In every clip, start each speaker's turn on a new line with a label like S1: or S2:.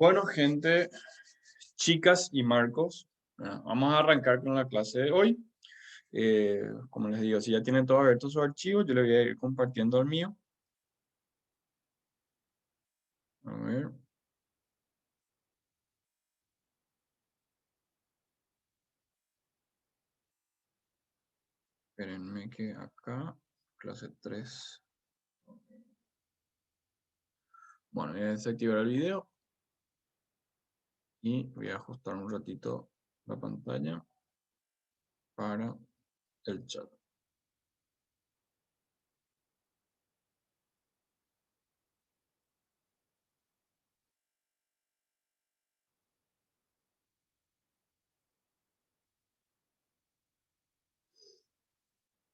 S1: Bueno, gente, chicas y Marcos, vamos a arrancar con la clase de hoy. Como les digo, si ya tienen todo abierto su archivo, yo les voy a ir compartiendo el mío. A ver. Espérenme que acá, clase 3. Bueno, voy a desactivar el video y voy a ajustar un ratito la pantalla para el chat.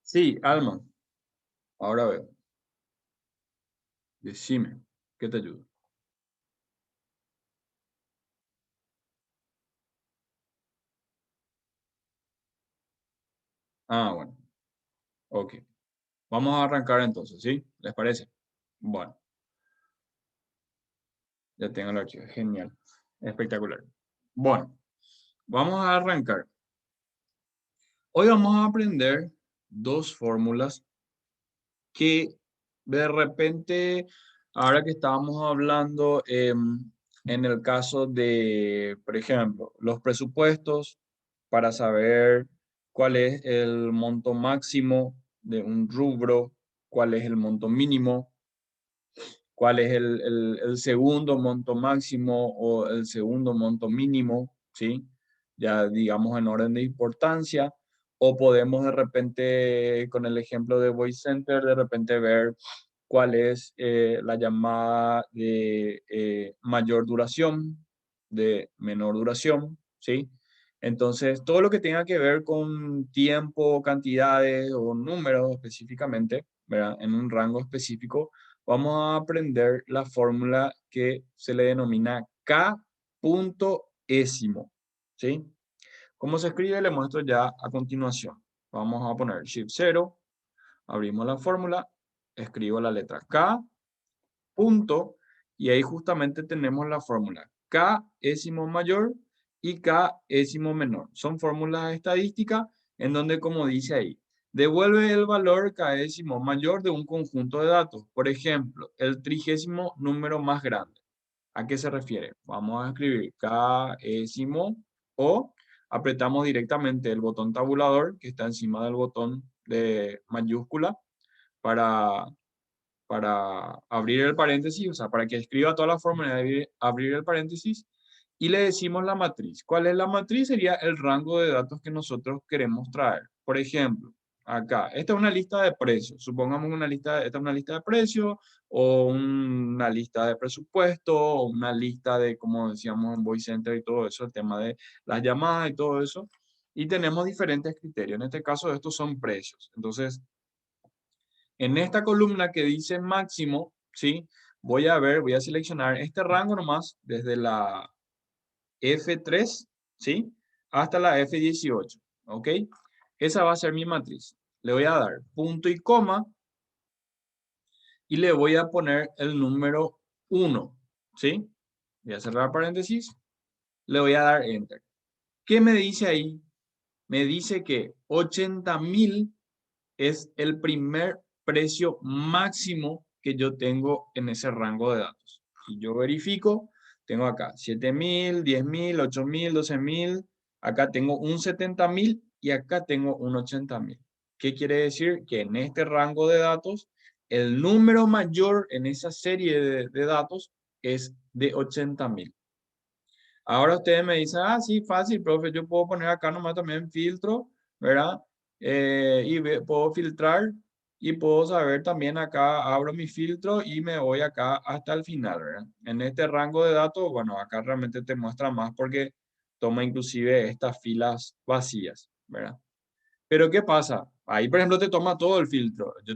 S1: Sí, Alma, ahora veo. Decime, ¿qué te ayudo? Ah, bueno, ok. Vamos a arrancar entonces, ¿sí? ¿Les parece? Bueno, ya tengo el archivo. Genial. Espectacular. Bueno, vamos a arrancar. Hoy vamos a aprender dos fórmulas que de repente, ahora que estábamos hablando en el caso de, por ejemplo, los presupuestos para saber cuál es el monto máximo de un rubro, cuál es el monto mínimo, cuál es el segundo monto máximo o el segundo monto mínimo, ¿sí? Ya digamos en orden de importancia, o podemos de repente, con el ejemplo de Voice Center, de repente ver cuál es la llamada de mayor duración, de menor duración, ¿sí? Entonces, todo lo que tenga que ver con tiempo, cantidades o números específicamente, ¿verdad? En un rango específico, vamos a aprender la fórmula que se le denomina K punto ésimo, ¿sí? ¿Cómo se escribe? Le muestro ya a continuación. Vamos a poner Shift 0, abrimos la fórmula, escribo la letra K, punto, y ahí justamente tenemos la fórmula K ésimo mayor y K ésimo menor. Son fórmulas estadísticas en donde, como dice ahí, devuelve el valor K-ésimo mayor de un conjunto de datos. Por ejemplo, el 30º número más grande. ¿A qué se refiere? Vamos a escribir K-ésimo o apretamos directamente el botón tabulador que está encima del botón de mayúscula para abrir el paréntesis, o sea, para que escriba toda la fórmula de abrir el paréntesis, y le decimos la matriz. ¿Cuál es la matriz? Sería el rango de datos que nosotros queremos traer. Por ejemplo, acá, esta es una lista de precios. Supongamos esta es una lista de precios, o una lista de presupuesto, o una lista de, como decíamos en Voice Center y todo eso, el tema de las llamadas y todo eso. Y tenemos diferentes criterios. En este caso, estos son precios. Entonces, en esta columna que dice máximo, ¿sí? Voy a seleccionar este rango nomás, desde la F3, ¿sí? Hasta la F18, ¿ok? Esa va a ser mi matriz. Le voy a dar punto y coma y le voy a poner el número 1, ¿sí? Voy a cerrar paréntesis, le voy a dar Enter. ¿Qué me dice ahí? Me dice que 80.000 es el primer precio máximo que yo tengo en ese rango de datos. Y yo verifico, tengo acá 7.000, 10.000, 8.000, 12.000, acá tengo un 70.000 y acá tengo un 80.000. ¿Qué quiere decir? Que en este rango de datos, el número mayor en esa serie de datos es de 80.000. Ahora ustedes me dicen, ah, sí, fácil, profe, yo puedo poner acá nomás también filtro, ¿verdad? Puedo filtrar y puedo saber también acá, abro mi filtro y me voy acá hasta el final, ¿verdad? En este rango de datos, bueno, acá realmente te muestra más porque toma inclusive estas filas vacías, ¿verdad? Pero ¿qué pasa? Ahí, por ejemplo, te toma todo el filtro. Yo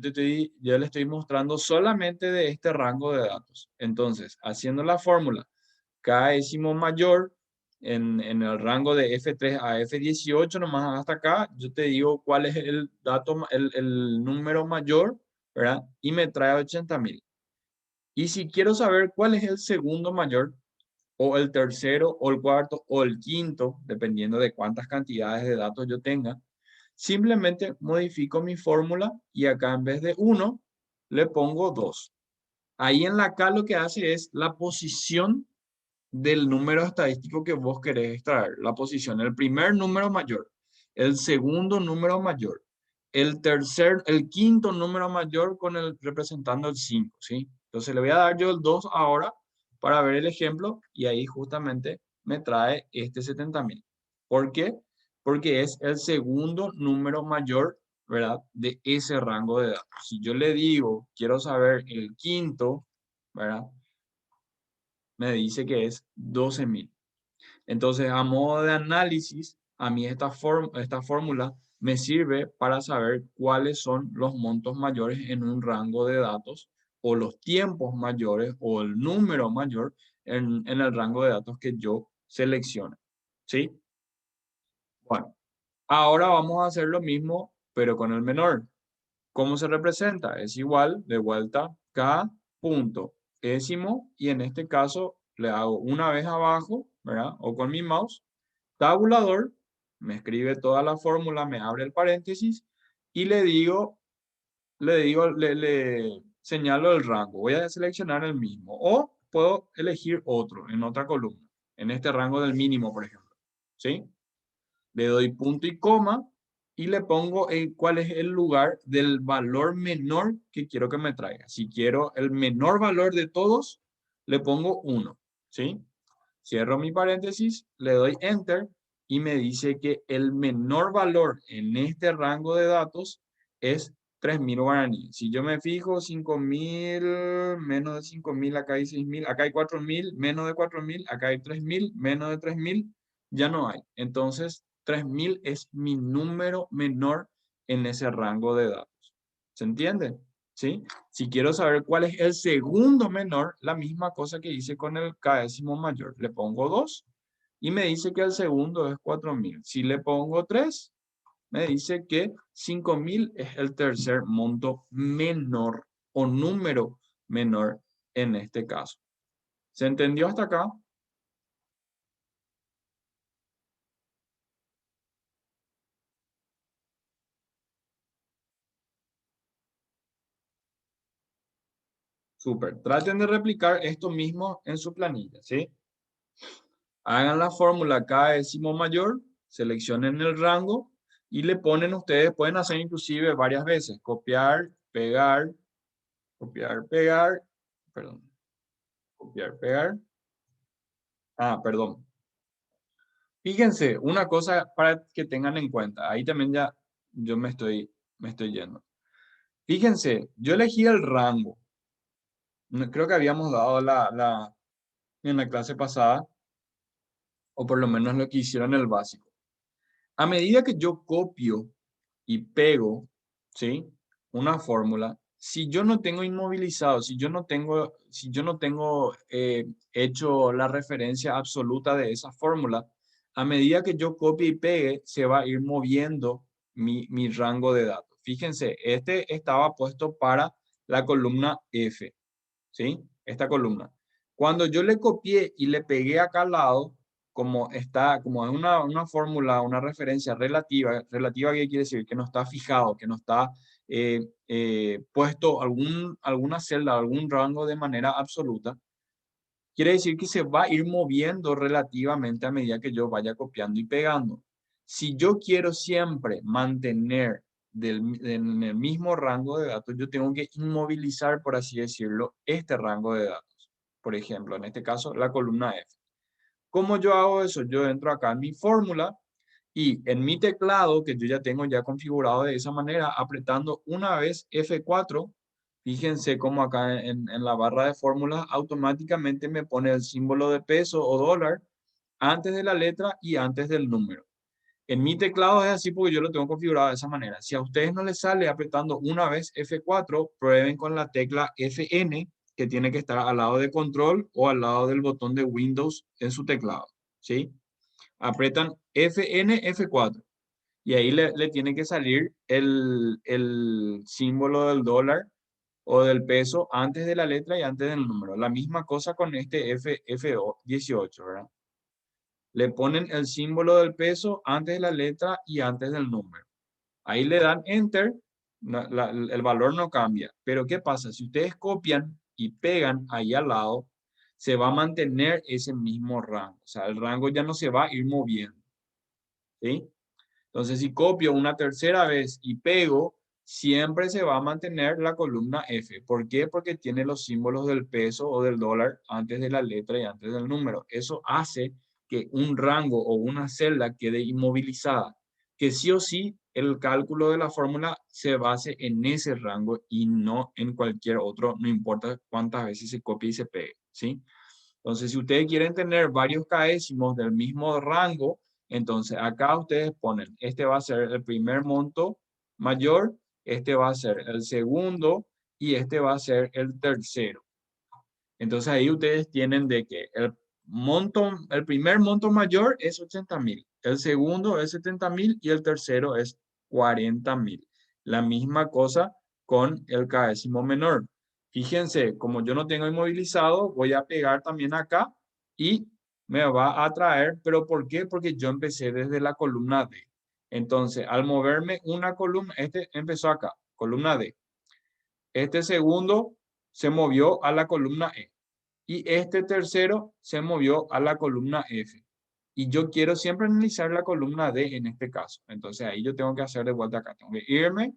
S1: le estoy mostrando solamente de este rango de datos. Entonces, haciendo la fórmula K-ésimo mayor en el rango de F3 a F18, nomás hasta acá, yo te digo cuál es el dato, el número mayor, ¿verdad? Y me trae 80.000. Y si quiero saber cuál es el segundo mayor o el tercero, o el cuarto, o el quinto, dependiendo de cuántas cantidades de datos yo tenga, simplemente modifico mi fórmula y acá en vez de 1, le pongo 2. Ahí en la K lo que hace es la posición del número estadístico que vos querés extraer. La posición, el primer número mayor, el segundo número mayor, el quinto número mayor con el representando el 5, ¿sí? Entonces le voy a dar yo el 2 ahora para ver el ejemplo y ahí justamente me trae este 70.000. ¿Por qué? Porque es el segundo número mayor, ¿verdad? De ese rango de datos. Si yo le digo, quiero saber el quinto, ¿verdad? Me dice que es 12.000. Entonces, a modo de análisis, a mí esta fórmula me sirve para saber cuáles son los montos mayores en un rango de datos o los tiempos mayores o el número mayor en el rango de datos que yo seleccione. ¿Sí? Bueno, ahora vamos a hacer lo mismo, pero con el menor. ¿Cómo se representa? Es igual, de vuelta, K punto décimo, y en este caso le hago una vez abajo, ¿verdad? O con mi mouse, tabulador, me escribe toda la fórmula, me abre el paréntesis y le señalo el rango. Voy a seleccionar el mismo o puedo elegir otro en otra columna, en este rango del mínimo, por ejemplo. ¿Sí? Le doy punto y coma y le pongo cuál es el lugar del valor menor que quiero que me traiga. Si quiero el menor valor de todos, le pongo 1. ¿Sí? Cierro mi paréntesis, le doy Enter y me dice que el menor valor en este rango de datos es 3.000 guaraníes. Si yo me fijo, 5.000, menos de 5.000, acá hay 6.000, acá hay 4.000, menos de 4.000, acá hay 3.000, menos de 3.000, ya no hay. Entonces, 3.000 es mi número menor en ese rango de datos. ¿Se entiende? ¿Sí? Si quiero saber cuál es el segundo menor, la misma cosa que hice con el décimo mayor. Le pongo 2 y me dice que el segundo es 4.000. Si le pongo 3, me dice que 5.000 es el tercer monto menor o número menor en este caso. ¿Se entendió hasta acá? Súper. Traten de replicar esto mismo en su planilla, ¿sí? Hagan la fórmula K décimo mayor, seleccionen el rango y le ponen ustedes, pueden hacer inclusive varias veces, copiar, pegar, perdón, copiar, pegar. Perdón. Fíjense, una cosa para que tengan en cuenta, ahí también ya yo me estoy yendo. Fíjense, yo elegí el rango. Creo que habíamos dado en la clase pasada, o por lo menos lo que hicieron en el básico. A medida que yo copio y pego, ¿sí? Una fórmula, si yo no tengo inmovilizado, si yo no tengo hecho la referencia absoluta de esa fórmula, a medida que yo copie y pegue, se va a ir moviendo mi rango de datos. Fíjense, este estaba puesto para la columna F, ¿sí? Esta columna. Cuando yo le copié y le pegué acá al lado, como es una fórmula, una referencia relativa, ¿qué quiere decir? Que no está fijado, que no está puesto alguna celda, algún rango de manera absoluta, quiere decir que se va a ir moviendo relativamente a medida que yo vaya copiando y pegando. Si yo quiero siempre mantener en el mismo rango de datos, yo tengo que inmovilizar, por así decirlo, este rango de datos. Por ejemplo, en este caso, la columna F. ¿Cómo yo hago eso? Yo entro acá en mi fórmula y en mi teclado, que yo ya tengo ya configurado de esa manera, apretando una vez F4, fíjense cómo acá en la barra de fórmulas automáticamente me pone el símbolo de peso o dólar antes de la letra y antes del número. En mi teclado es así porque yo lo tengo configurado de esa manera. Si a ustedes no les sale apretando una vez F4, prueben con la tecla Fn, que tiene que estar al lado de control o al lado del botón de Windows en su teclado. ¿Sí? Apretan Fn, F4 y ahí le tiene que salir el símbolo del dólar o del peso antes de la letra y antes del número. La misma cosa con este F18, ¿verdad? Le ponen el símbolo del peso antes de la letra y antes del número. Ahí le dan enter, el valor no cambia. Pero ¿qué pasa? Si ustedes copian y pegan ahí al lado, se va a mantener ese mismo rango. O sea, el rango ya no se va a ir moviendo. ¿Sí? Entonces, si copio una tercera vez y pego, siempre se va a mantener la columna F. ¿Por qué? Porque tiene los símbolos del peso o del dólar antes de la letra y antes del número. Eso hace que un rango o una celda quede inmovilizada, que sí o sí el cálculo de la fórmula se base en ese rango y no en cualquier otro, no importa cuántas veces se copie y se pegue, ¿sí? Entonces, si ustedes quieren tener varios caésimos del mismo rango, entonces acá ustedes ponen, este va a ser el primer monto mayor, este va a ser el segundo y este va a ser el tercero. Entonces ahí ustedes tienen de que el primer monto mayor es 80.000, el segundo es 70.000 y el tercero es 40.000. La misma cosa con el caécimo menor. Fíjense, como yo no tengo inmovilizado, voy a pegar también acá y me va a traer, pero ¿por qué? Porque yo empecé desde la columna D. Entonces, al moverme una columna, este empezó acá, columna D. Este segundo se movió a la columna E y este tercero se movió a la columna F. Y yo quiero siempre analizar la columna D en este caso. Entonces ahí yo tengo que hacer de vuelta acá. Tengo que irme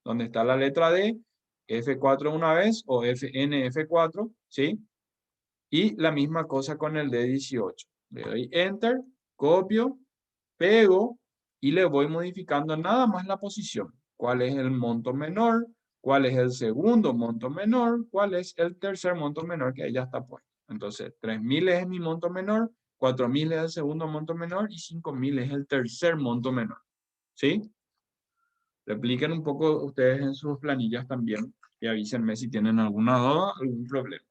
S1: donde está la letra D, F4 una vez o FN F4, ¿sí? Y la misma cosa con el D18. Le doy Enter, copio, pego y le voy modificando nada más la posición. ¿Cuál es el monto menor? ¿Cuál es el segundo monto menor? ¿Cuál es el tercer monto menor que ahí ya está puesto? Entonces, 3.000 es mi monto menor, 4.000 es el segundo monto menor y 5.000 es el tercer monto menor. ¿Sí? Repliquen un poco ustedes en sus planillas también y avísenme si tienen alguna duda, algún problema.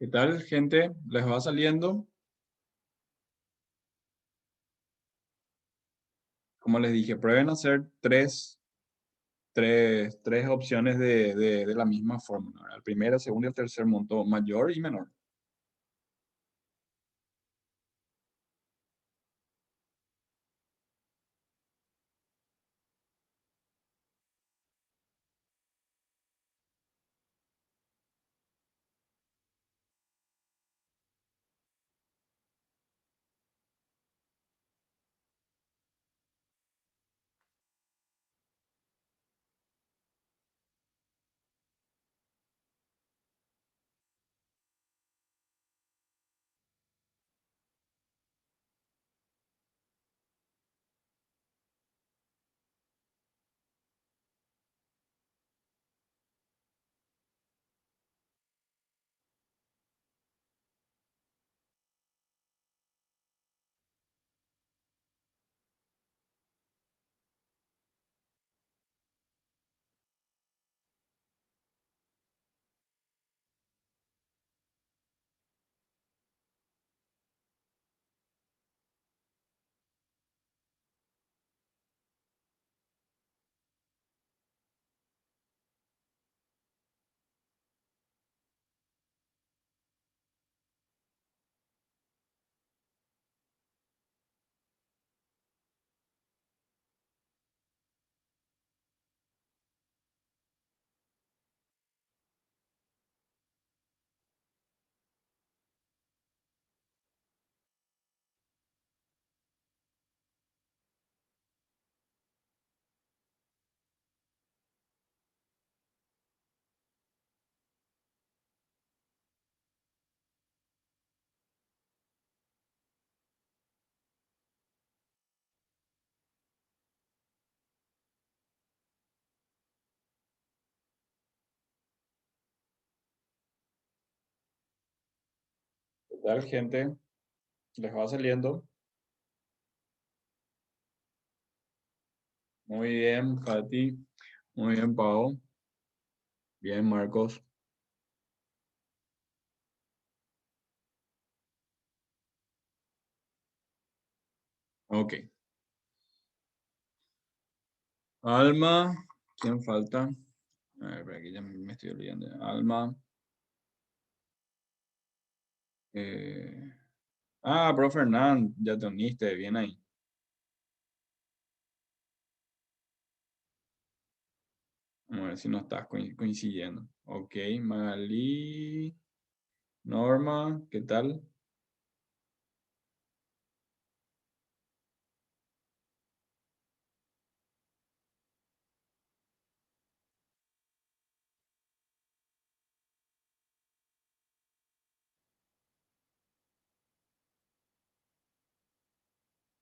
S1: ¿Qué tal, gente? ¿Les va saliendo? Como les dije, prueben a hacer tres opciones de la misma fórmula, ¿verdad? El primero, el segundo y el tercer monto mayor y menor. ¿Qué tal, gente? ¿Les va saliendo? Muy bien, Fati. Muy bien, Pau. Bien, Marcos. Ok. Alma. ¿Quién falta? A ver, por aquí ya me estoy olvidando. Alma. eh, Profe Fernán, ya te uniste. Bien ahí. Vamos a ver si no estás coincidiendo. Ok, Magali. Norma, ¿qué tal?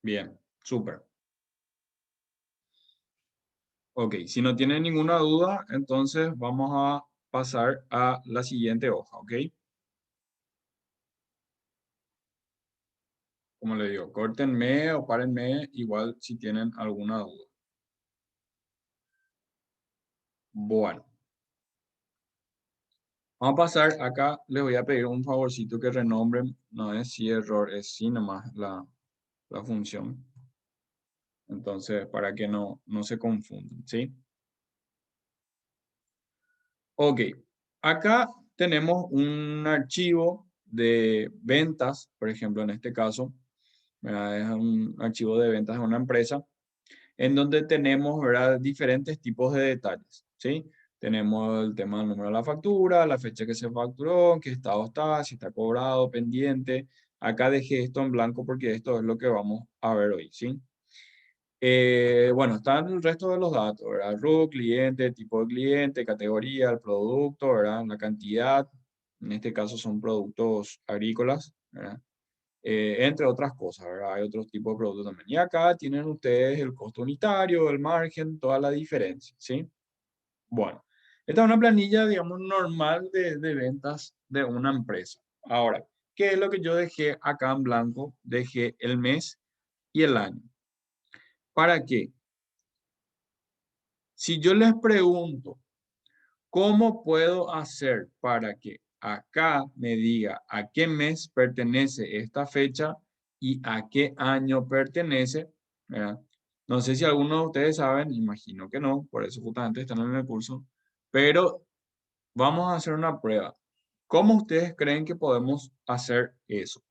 S1: Bien, súper. Ok, si no tienen ninguna duda, entonces vamos a pasar a la siguiente hoja, ¿ok? Como le digo, córtenme o párenme igual si tienen alguna duda. Bueno, vamos a pasar acá. Les voy a pedir un favorcito que renombren. No es si error, es sí nomás la función. Entonces, para que no se confundan, ¿sí? Ok, acá tenemos un archivo de ventas, por ejemplo, en este caso, ¿verdad? Es un archivo de ventas de una empresa en donde tenemos, ¿verdad?, diferentes tipos de detalles, ¿sí? Tenemos el tema del número de la factura, la fecha que se facturó, en qué estado está, si está cobrado, pendiente. Acá dejé esto en blanco porque esto es lo que vamos a ver hoy, ¿sí? Bueno, están el resto de los datos, ¿verdad? RUC, cliente, tipo de cliente, categoría, el producto, ¿verdad? La cantidad, en este caso son productos agrícolas, ¿verdad? Entre otras cosas, ¿verdad? Hay otros tipos de productos también. Y acá tienen ustedes el costo unitario, el margen, toda la diferencia, ¿sí? Bueno, esta es una planilla, digamos, normal de ventas de una empresa. Ahora, ¿qué es lo que yo dejé acá en blanco? Dejé el mes y el año. ¿Para qué? Si yo les pregunto, ¿cómo puedo hacer para que acá me diga a qué mes pertenece esta fecha y a qué año pertenece? ¿Verdad? No sé si algunos de ustedes saben, imagino que no, por eso justamente están en el curso, pero vamos a hacer una prueba. ¿Cómo ustedes creen que podemos hacer eso?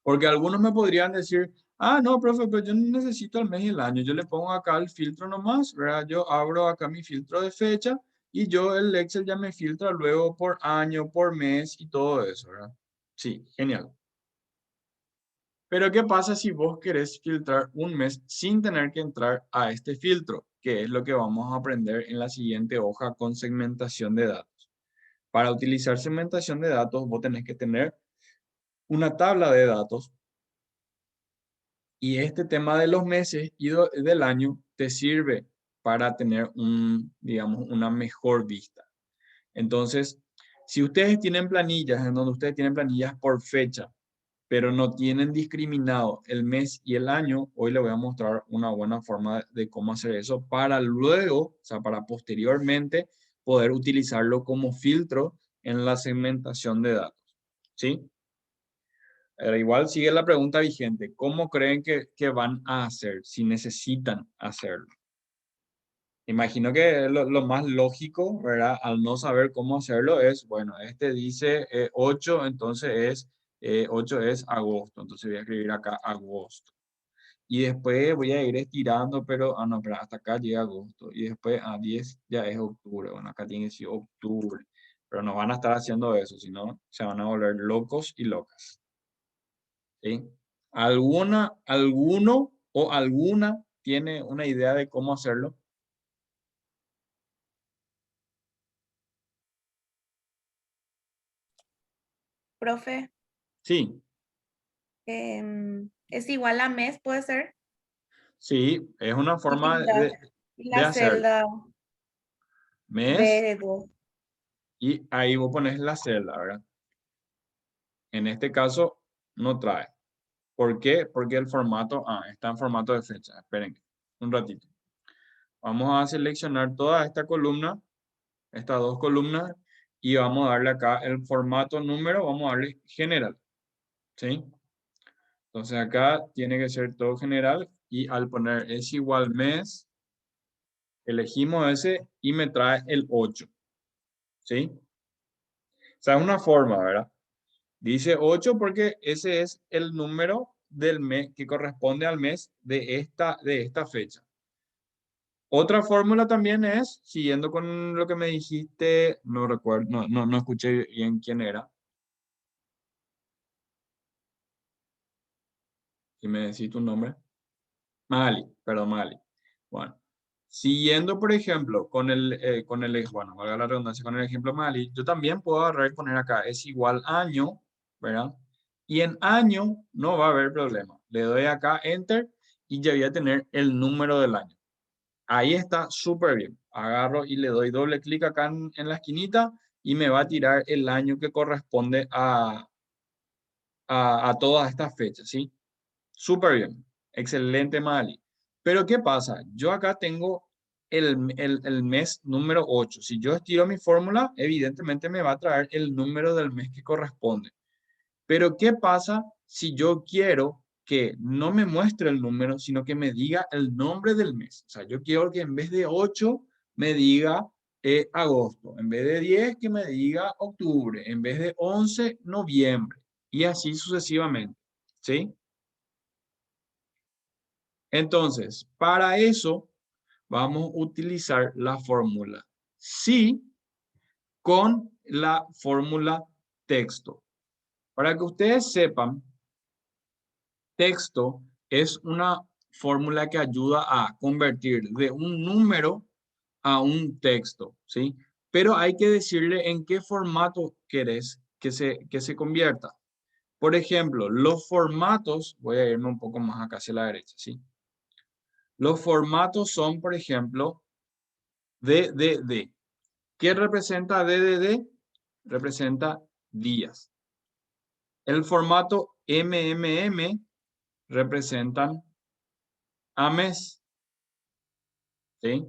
S1: Porque algunos me podrían decir, no, profe, pero yo no necesito el mes y el año. Yo le pongo acá el filtro nomás, ¿verdad? Yo abro acá mi filtro de fecha y yo el Excel ya me filtra luego por año, por mes y todo eso, ¿verdad? Sí, genial. Pero ¿qué pasa si vos querés filtrar un mes sin tener que entrar a este filtro? Que es lo que vamos a aprender en la siguiente hoja con segmentación de datos. Para utilizar segmentación de datos, vos tenés que tener una tabla de datos. Y este tema de los meses y del año te sirve para tener digamos, una mejor vista. Entonces, si ustedes tienen planillas en donde ustedes tienen planillas por fecha, pero no tienen discriminado el mes y el año, hoy les voy a mostrar una buena forma de cómo hacer eso para luego, o sea, para posteriormente poder utilizarlo como filtro en la segmentación de datos. ¿Sí? Pero igual sigue la pregunta vigente. ¿Cómo creen que van a hacer si necesitan hacerlo? Imagino que lo más lógico, ¿verdad? Al no saber cómo hacerlo es, bueno, este dice 8, entonces 8 es agosto. Entonces voy a escribir acá agosto. Y después voy a ir estirando, pero, no, pero hasta acá llega agosto. Y después a 10 ya es octubre. Bueno, acá tiene que ser octubre. Pero no van a estar haciendo eso, sino se van a volver locos y locas. ¿Sí? ¿Alguno o alguna tiene una idea de cómo hacerlo?
S2: Profe,
S1: Sí,
S2: es igual a mes, puede ser.
S1: sí, es una forma
S2: Y la, y
S1: de
S2: la
S1: hacerlo.
S2: celda
S1: Mes
S2: B2.
S1: y ahí vos pones la celda, ¿verdad? En este caso, no trae. ¿Por qué? Porque el formato, está en formato de fecha. Esperen un ratito. Vamos a seleccionar toda esta columna, estas dos columnas, y vamos a darle acá el formato número, vamos a darle general. ¿Sí? Entonces acá tiene que ser todo general y al poner es igual mes, elegimos ese y me trae el 8. ¿Sí? O sea, es una forma, ¿verdad? Dice 8 porque ese es el número del mes que corresponde al mes de esta fecha. Otra fórmula también es, siguiendo con lo que me dijiste, no recuerdo, no escuché bien quién era. Si me decís tu nombre. Magali, perdón, Magali. Bueno, siguiendo, por ejemplo, bueno, valga la redundancia, con el ejemplo Magali, yo también puedo agarrar y poner acá, es igual año, ¿verdad? Y en año no va a haber problema. Le doy acá Enter y ya voy a tener el número del año. Ahí está súper bien. Agarro y le doy doble clic acá en la esquinita y me va a tirar el año que corresponde a todas estas fechas, ¿sí? Súper bien. Excelente, Mali. Pero ¿qué pasa? Yo acá tengo el mes número 8. Si yo estiro mi fórmula, evidentemente me va a traer el número del mes que corresponde. Pero ¿qué pasa si yo quiero que no me muestre el número, sino que me diga el nombre del mes? O sea, yo quiero que en vez de 8 me diga agosto, en vez de 10 que me diga octubre, en vez de 11 noviembre, y así sucesivamente. ¿Sí? Entonces, para eso vamos a utilizar la fórmula sí con la fórmula texto. Para que ustedes sepan, texto es una fórmula que ayuda a convertir de un número a un texto, ¿sí? Pero hay que decirle en qué formato querés que se convierta. Por ejemplo, los formatos, voy a irme un poco más acá hacia la derecha, ¿sí? Los formatos son, por ejemplo, DDD. ¿Qué representa DDD? Representa días. El formato MMM representan a mes. ¿Sí?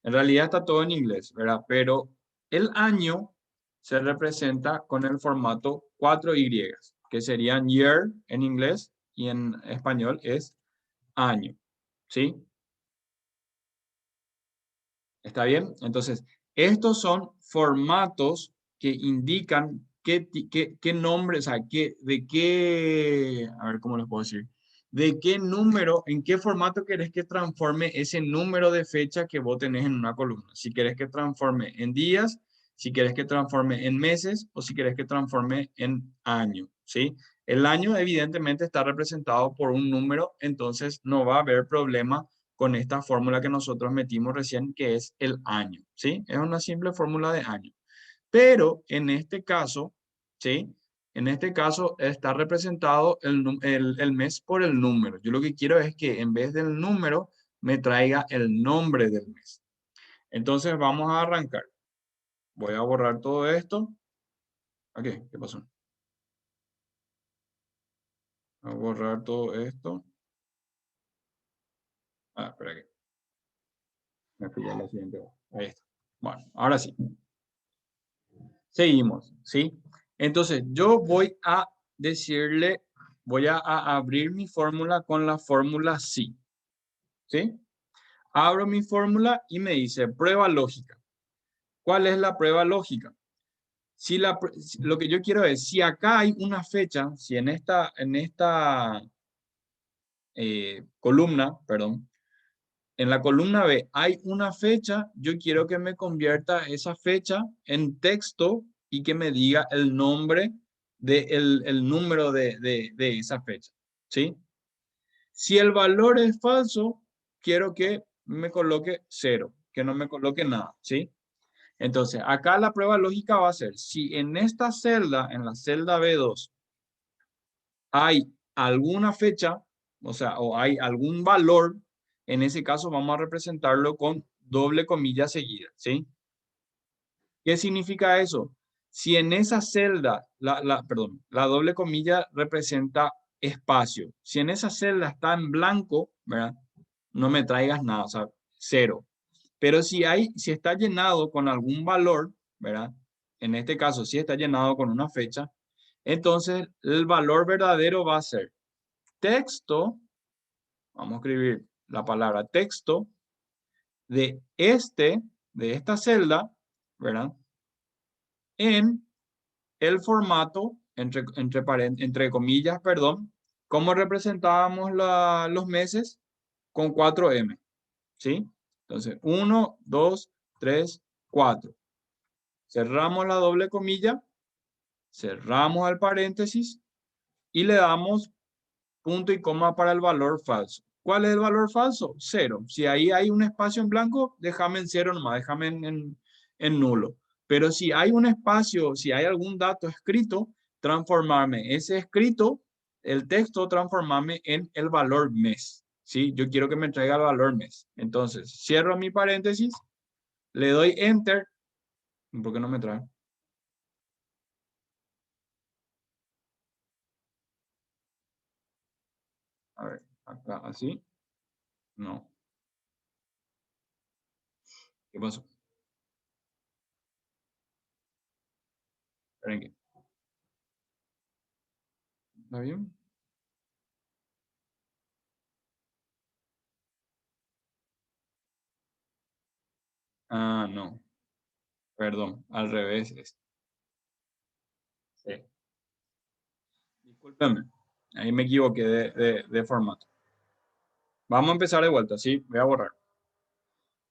S1: En realidad está todo en inglés, ¿verdad? Pero el año se representa con el formato 4Y, que serían year en inglés y en español es año. ¿Sí? ¿Está bien? Entonces, estos son formatos que indican qué nombre, o sea, de qué, a ver cómo les puedo decir, de qué número, en qué formato querés que transforme ese número de fecha que vos tenés en una columna. Si querés que transforme en días, si querés que transforme en meses o si querés que transforme en año, ¿sí? El año evidentemente está representado por un número, entonces no va a haber problema con esta fórmula que nosotros metimos recién, que es el año, ¿sí? Es una simple fórmula de año. Pero en este caso, ¿sí? En este caso está representado el mes por el número. Yo lo que quiero es que en vez del número me traiga el nombre del mes. Entonces vamos a arrancar. Voy a borrar todo esto. Ok, ¿qué pasó? Voy a borrar todo esto. Espera que me fui a la siguiente. Ahí está. Bueno, ahora sí. Seguimos, ¿sí? Entonces, yo voy a decirle, voy a abrir mi fórmula con la fórmula sí, ¿sí? Abro mi fórmula y me dice prueba lógica. ¿Cuál es la prueba lógica? Lo que yo quiero es, si acá hay una fecha, si en esta columna, perdón, en la columna B hay una fecha, yo quiero que me convierta esa fecha en texto y que me diga el nombre el número de esa fecha, ¿sí? Si el valor es falso, quiero que me coloque 0, que no me coloque nada, ¿sí? Entonces, acá la prueba lógica va a ser, si en esta celda, en la celda B2, hay alguna fecha, o sea, o hay algún valor, en ese caso vamos a representarlo con doble comilla seguida, ¿sí? ¿Qué significa eso? Si en esa celda, la doble comilla representa espacio. Si en esa celda está en blanco, ¿verdad? No me traigas nada, o sea, 0. Pero si está llenado con algún valor, ¿verdad? En este caso, si está llenado con una fecha, entonces el valor verdadero va a ser texto, vamos a escribir la palabra texto, de esta celda, ¿verdad? En el formato, entre comillas, perdón, ¿cómo representábamos los meses? Con 4M, ¿sí? Entonces, 1, 2, 3, 4. Cerramos la doble comilla, cerramos el paréntesis y le damos punto y coma para el valor falso. ¿Cuál es el valor falso? 0. Si ahí hay un espacio en blanco, déjame en 0 nomás, déjame en nulo. Pero si hay un espacio, si hay algún dato escrito, transformarme ese escrito, el texto, transformarme en el valor mes. ¿Sí? Yo quiero que me traiga el valor mes. Entonces, cierro mi paréntesis, le doy enter. ¿Por qué no me trae? A ver, acá, así. No. ¿Qué pasó? Esperen que. ¿Está bien? Ah, no. Perdón, al revés. Sí. Discúlpeme. Ahí me equivoqué de formato. Vamos a empezar de vuelta, ¿sí? Voy a borrar.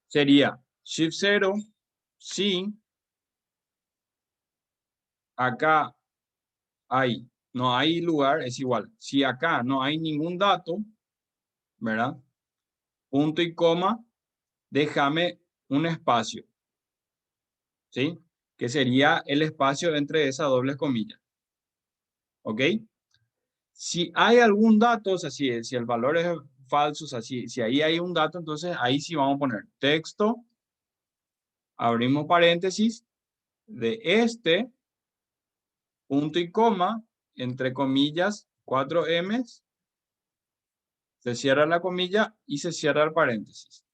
S1: Sería Shift 0, sí. Acá no hay lugar, es igual. Si acá no hay ningún dato, ¿verdad? Punto y coma, déjame un espacio, ¿sí? Que sería el espacio entre esas dobles comillas. ¿Ok? Si hay algún dato, o sea, si el valor es falso, o sea, si ahí hay un dato, entonces ahí sí vamos a poner texto, abrimos paréntesis, de punto y coma, entre comillas, 4M, se cierra la comilla y se cierra el paréntesis.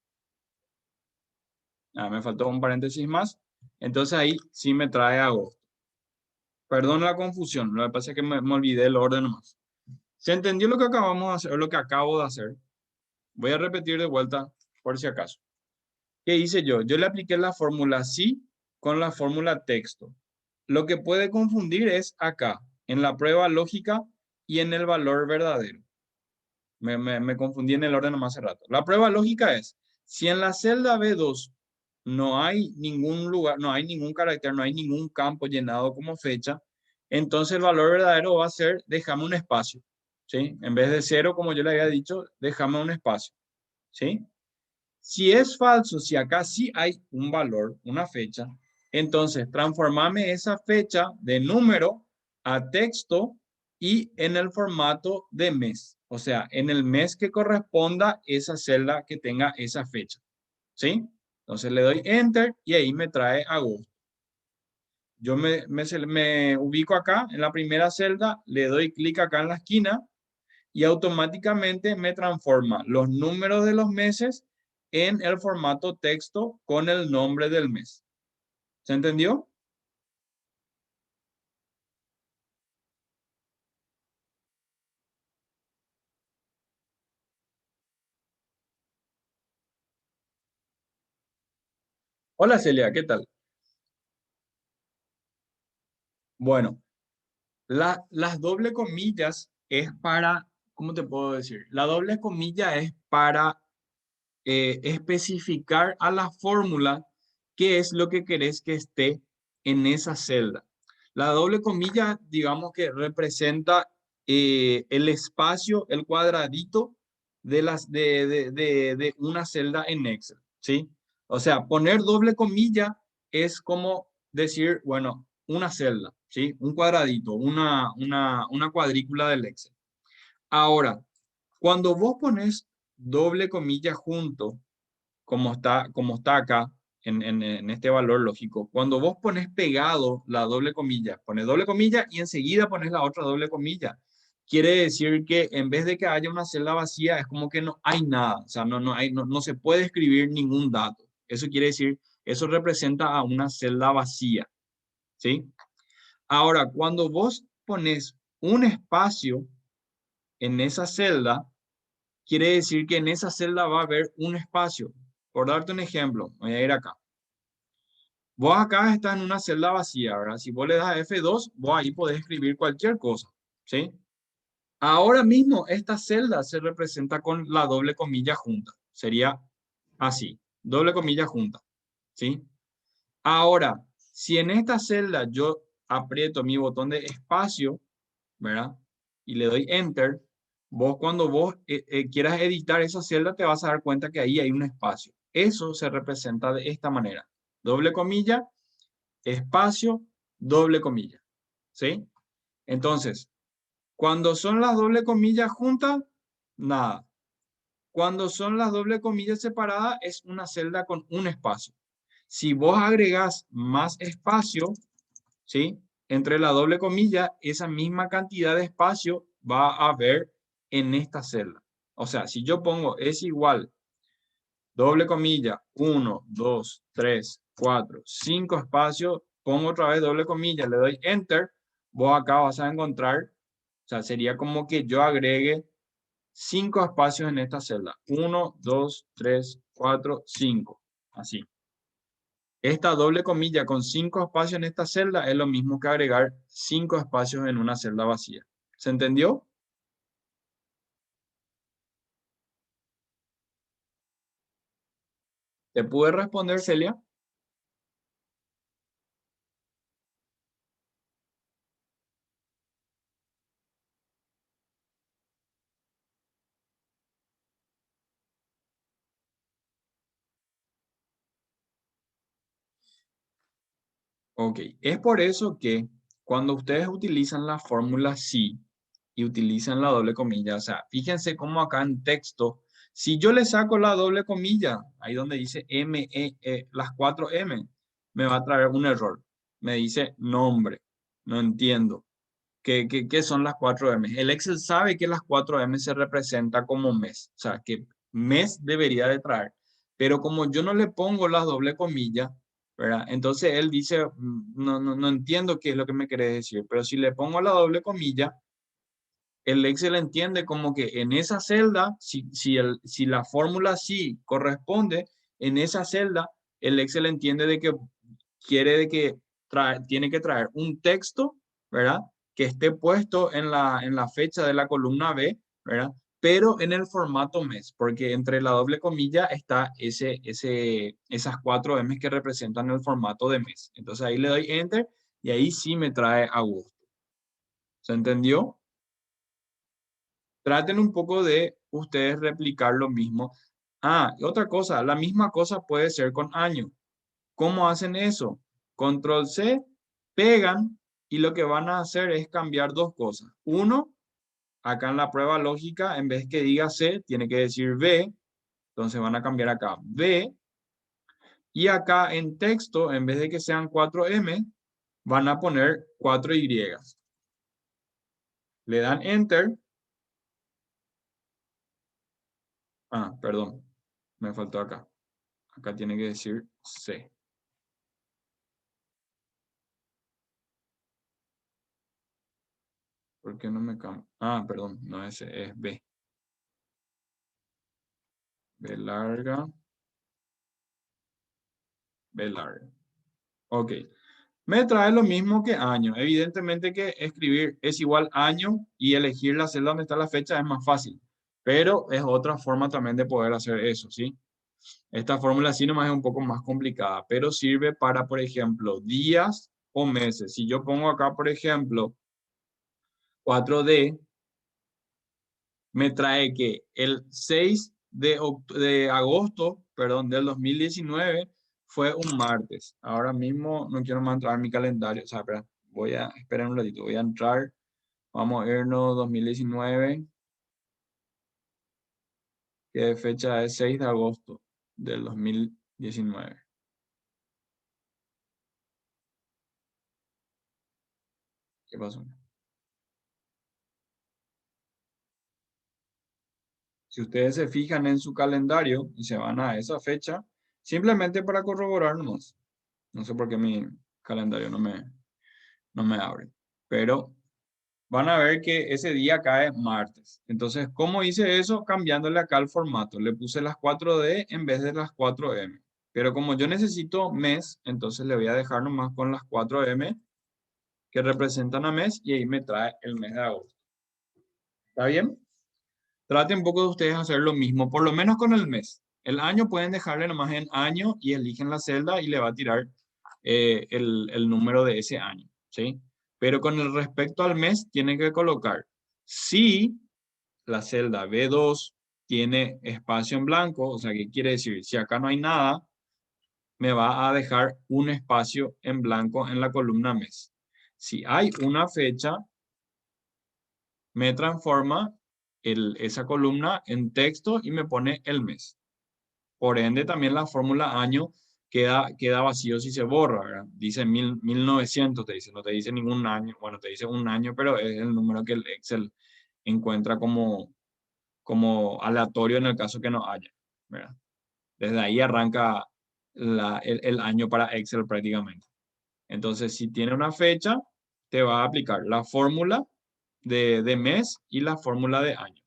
S1: Ah, me faltó un paréntesis más. Entonces ahí sí me trae agosto. Perdón la confusión, lo que pasa es que me olvidé el orden más. ¿Se entendió lo que acabamos de hacer, lo que acabo de hacer? Voy a repetir de vuelta por si acaso. ¿Qué hice yo? Yo le apliqué la fórmula sí con la fórmula texto. Lo que puede confundir es acá, en la prueba lógica y en el valor verdadero. Me confundí en el orden nomás hace rato. La prueba lógica es, si en la celda B2 no hay ningún lugar, no hay ningún carácter, no hay ningún campo llenado como fecha, entonces el valor verdadero va a ser, déjame un espacio, ¿sí? En vez de 0, como yo le había dicho, déjame un espacio, ¿sí? Si es falso, si acá sí hay un valor, una fecha, entonces transformame esa fecha de número a texto y en el formato de mes. O sea, en el mes que corresponda esa celda que tenga esa fecha. ¿Sí? Entonces le doy enter y ahí me trae agosto. Yo me ubico acá en la primera celda, le doy clic acá en la esquina y automáticamente me transforma los números de los meses en el formato texto con el nombre del mes. ¿Se entendió? Hola Celia, ¿qué tal? Bueno, las doble comillas es para, ¿cómo te puedo decir? La doble comilla es para especificar a la fórmula qué es lo que querés que esté en esa celda. La doble comilla, digamos que representa el espacio, el cuadradito de una celda en Excel, ¿sí? O sea, poner doble comilla es como decir, bueno, una celda, ¿sí? Un cuadradito, una cuadrícula del Excel. Ahora, cuando vos pones doble comilla junto, como está acá en este valor lógico. Cuando vos pones pegado la doble comilla, pones doble comilla y enseguida pones la otra doble comilla. Quiere decir que en vez de que haya una celda vacía, es como que no hay nada. O sea, no se puede escribir ningún dato. Eso quiere decir, eso representa a una celda vacía. ¿Sí? Ahora, cuando vos pones un espacio en esa celda, quiere decir que en esa celda va a haber un espacio. Por darte un ejemplo, voy a ir acá. Vos acá estás en una celda vacía, ¿verdad? Si vos le das F2, vos ahí podés escribir cualquier cosa, ¿sí? Ahora mismo esta celda se representa con la doble comilla junta. Sería así, doble comilla junta, ¿sí? Ahora, si en esta celda yo aprieto mi botón de espacio, ¿verdad? Y le doy Enter, vos cuando vos quieras editar esa celda te vas a dar cuenta que ahí hay un espacio. Eso se representa de esta manera. Doble comilla, espacio, doble comilla. ¿Sí? Entonces, cuando son las doble comillas juntas, nada. Cuando son las doble comillas separadas, es una celda con un espacio. Si vos agregás más espacio, ¿sí? Entre la doble comilla, esa misma cantidad de espacio va a haber en esta celda. O sea, si yo pongo es igual, doble comilla, 1, 2, 3, 4, 5 espacios, pongo otra vez doble comilla, le doy Enter, vos acá vas a encontrar, o sea, sería como que yo agregue 5 espacios en esta celda. 1, 2, 3, 4, 5. Así. Esta doble comilla con 5 espacios en esta celda es lo mismo que agregar 5 espacios en una celda vacía. ¿Se entendió? ¿Te pude responder, Celia? Ok, es por eso que cuando ustedes utilizan la fórmula sí y utilizan la doble comilla, o sea, fíjense cómo acá en texto, si yo le saco la doble comilla, ahí donde dice las 4 M, me va a traer un error. Me dice nombre, no entiendo. ¿Qué son las 4 M? El Excel sabe que las 4 M se representa como mes, o sea, que mes debería de traer, pero como yo no le pongo las doble comillas, ¿verdad? Entonces él dice, no entiendo qué es lo que me querés decir, pero si le pongo la doble comilla, el Excel entiende como que en esa celda, si la fórmula sí corresponde, en esa celda, el Excel entiende de que quiere de que tiene que traer un texto, ¿verdad? Que esté puesto en la fecha de la columna B, ¿verdad? Pero en el formato mes, porque entre la doble comilla está esas 4 M que representan el formato de mes. Entonces ahí le doy Enter y ahí sí me trae agosto. ¿Se entendió? Traten un poco de ustedes replicar lo mismo. Ah, y otra cosa, la misma cosa puede ser con año. ¿Cómo hacen eso? Control C, pegan y lo que van a hacer es cambiar dos cosas. Uno, acá en la prueba lógica, en vez que diga C, tiene que decir B. Entonces van a cambiar acá B. Y acá en texto, en vez de que sean 4M, van a poner 4Y. Le dan Enter. Ah, perdón, me faltó acá. Acá tiene que decir C. ¿Por qué no me cambia? Ah, perdón, no es C, es B. B larga, B larga. Ok. Me trae lo mismo que año. Evidentemente que escribir es igual año y elegir la celda donde está la fecha es más fácil. Pero es otra forma también de poder hacer eso, ¿sí? Esta fórmula sí nomás es un poco más complicada, pero sirve para, por ejemplo, días o meses. Si yo pongo acá, por ejemplo, 4D, me trae que el 6 de agosto, perdón, del 2019 fue un martes. Ahora mismo no quiero más entrar en mi calendario. O sea, espera, voy a esperar un ratito. Voy a entrar. Vamos a irnos 2019. ¿Qué fecha es? 6 de agosto del 2019. ¿Qué pasó? Si ustedes se fijan en su calendario y se van a esa fecha, simplemente para corroborar nomás. No sé por qué mi calendario no me abre. Pero van a ver que ese día cae martes. Entonces, ¿cómo hice eso? Cambiándole acá el formato. Le puse las 4D en vez de las 4M. Pero como yo necesito mes, entonces le voy a dejar nomás con las 4M que representan a mes y ahí me trae el mes de agosto. ¿Está bien? Traten un poco de ustedes hacer lo mismo, por lo menos con el mes. El año pueden dejarle nomás en año y eligen la celda y le va a tirar el número de ese año, ¿sí? Pero con el respecto al mes, tienen que colocar si la celda B2 tiene espacio en blanco, o sea, ¿qué quiere decir? Si acá no hay nada, me va a dejar un espacio en blanco en la columna mes. Si hay una fecha, me transforma esa columna en texto y me pone el mes. Por ende, también la fórmula año queda vacío si se borra, ¿verdad? Dice 1900, te dice, no te dice ningún año, bueno, te dice un año, pero es el número que el Excel encuentra como aleatorio en el caso que no haya, ¿verdad? Desde ahí arranca el año para Excel prácticamente. Entonces, si tiene una fecha, te va a aplicar la fórmula de mes y la fórmula de año.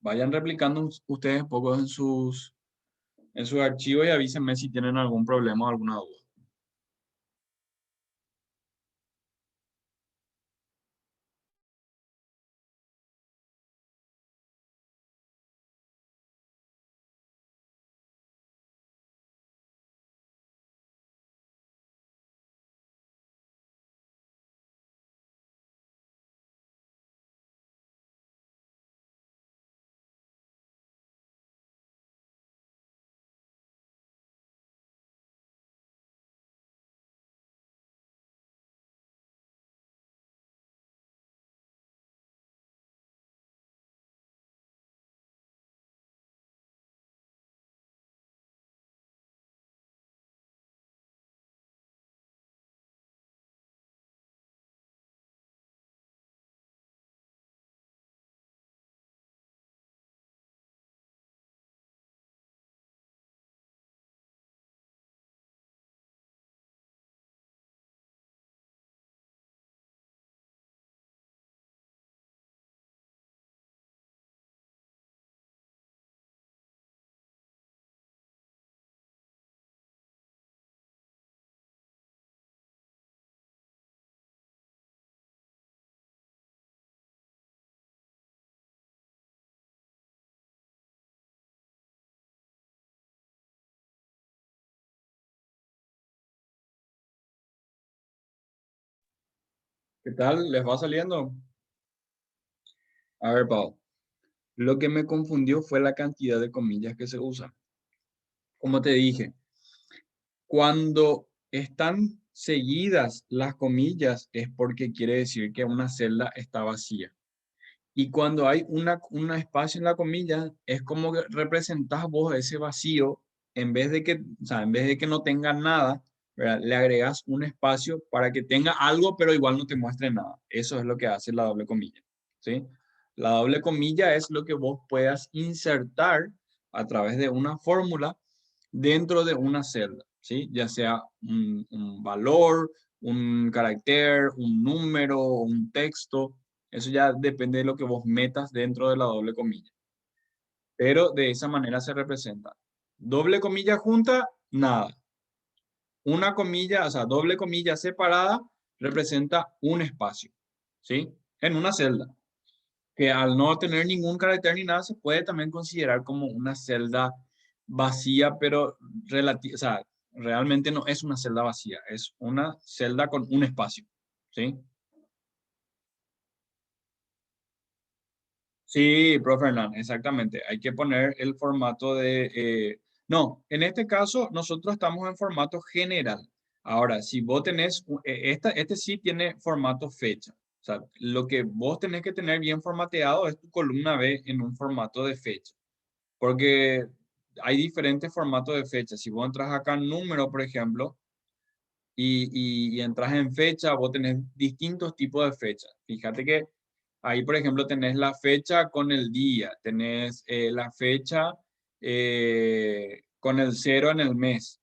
S1: Vayan replicando ustedes un poco en sus archivos y avísenme si tienen algún problema o alguna duda. ¿Qué tal? ¿Les va saliendo? A ver, Pau. Lo que me confundió fue la cantidad de comillas que se usan. Como te dije, cuando están seguidas las comillas es porque quiere decir que una celda está vacía. Y cuando hay un espacio en la comilla, es como que representás vos ese vacío, en vez de que, o sea, en vez de que no tenga nada, ¿verdad? Le agregas un espacio para que tenga algo, pero igual no te muestre nada. Eso es lo que hace la doble comilla, ¿sí? La doble comilla es lo que vos puedas insertar a través de una fórmula dentro de una celda, ¿sí? Ya sea un valor, un carácter, un número, un texto. Eso ya depende de lo que vos metas dentro de la doble comilla. Pero de esa manera se representa. Doble comilla junta, nada. Una comilla, o sea, doble comilla separada representa un espacio, ¿sí? En una celda, que al no tener ningún carácter ni nada, se puede también considerar como una celda vacía, pero o sea, realmente no es una celda vacía, es una celda con un espacio, ¿sí? Sí, profe Hernán, exactamente. Hay que poner el formato de... no, en este caso nosotros estamos en formato general. Ahora, si vos tenés... este sí tiene formato fecha, sea, lo que vos tenés que tener bien formateado es tu columna B en un formato de fecha. Porque hay diferentes formatos de fecha. Si vos entras acá en número, por ejemplo, y entras en fecha, vos tenés distintos tipos de fechas. Fíjate que ahí, por ejemplo, tenés la fecha con el día, tenés la fecha con el 0 en el mes,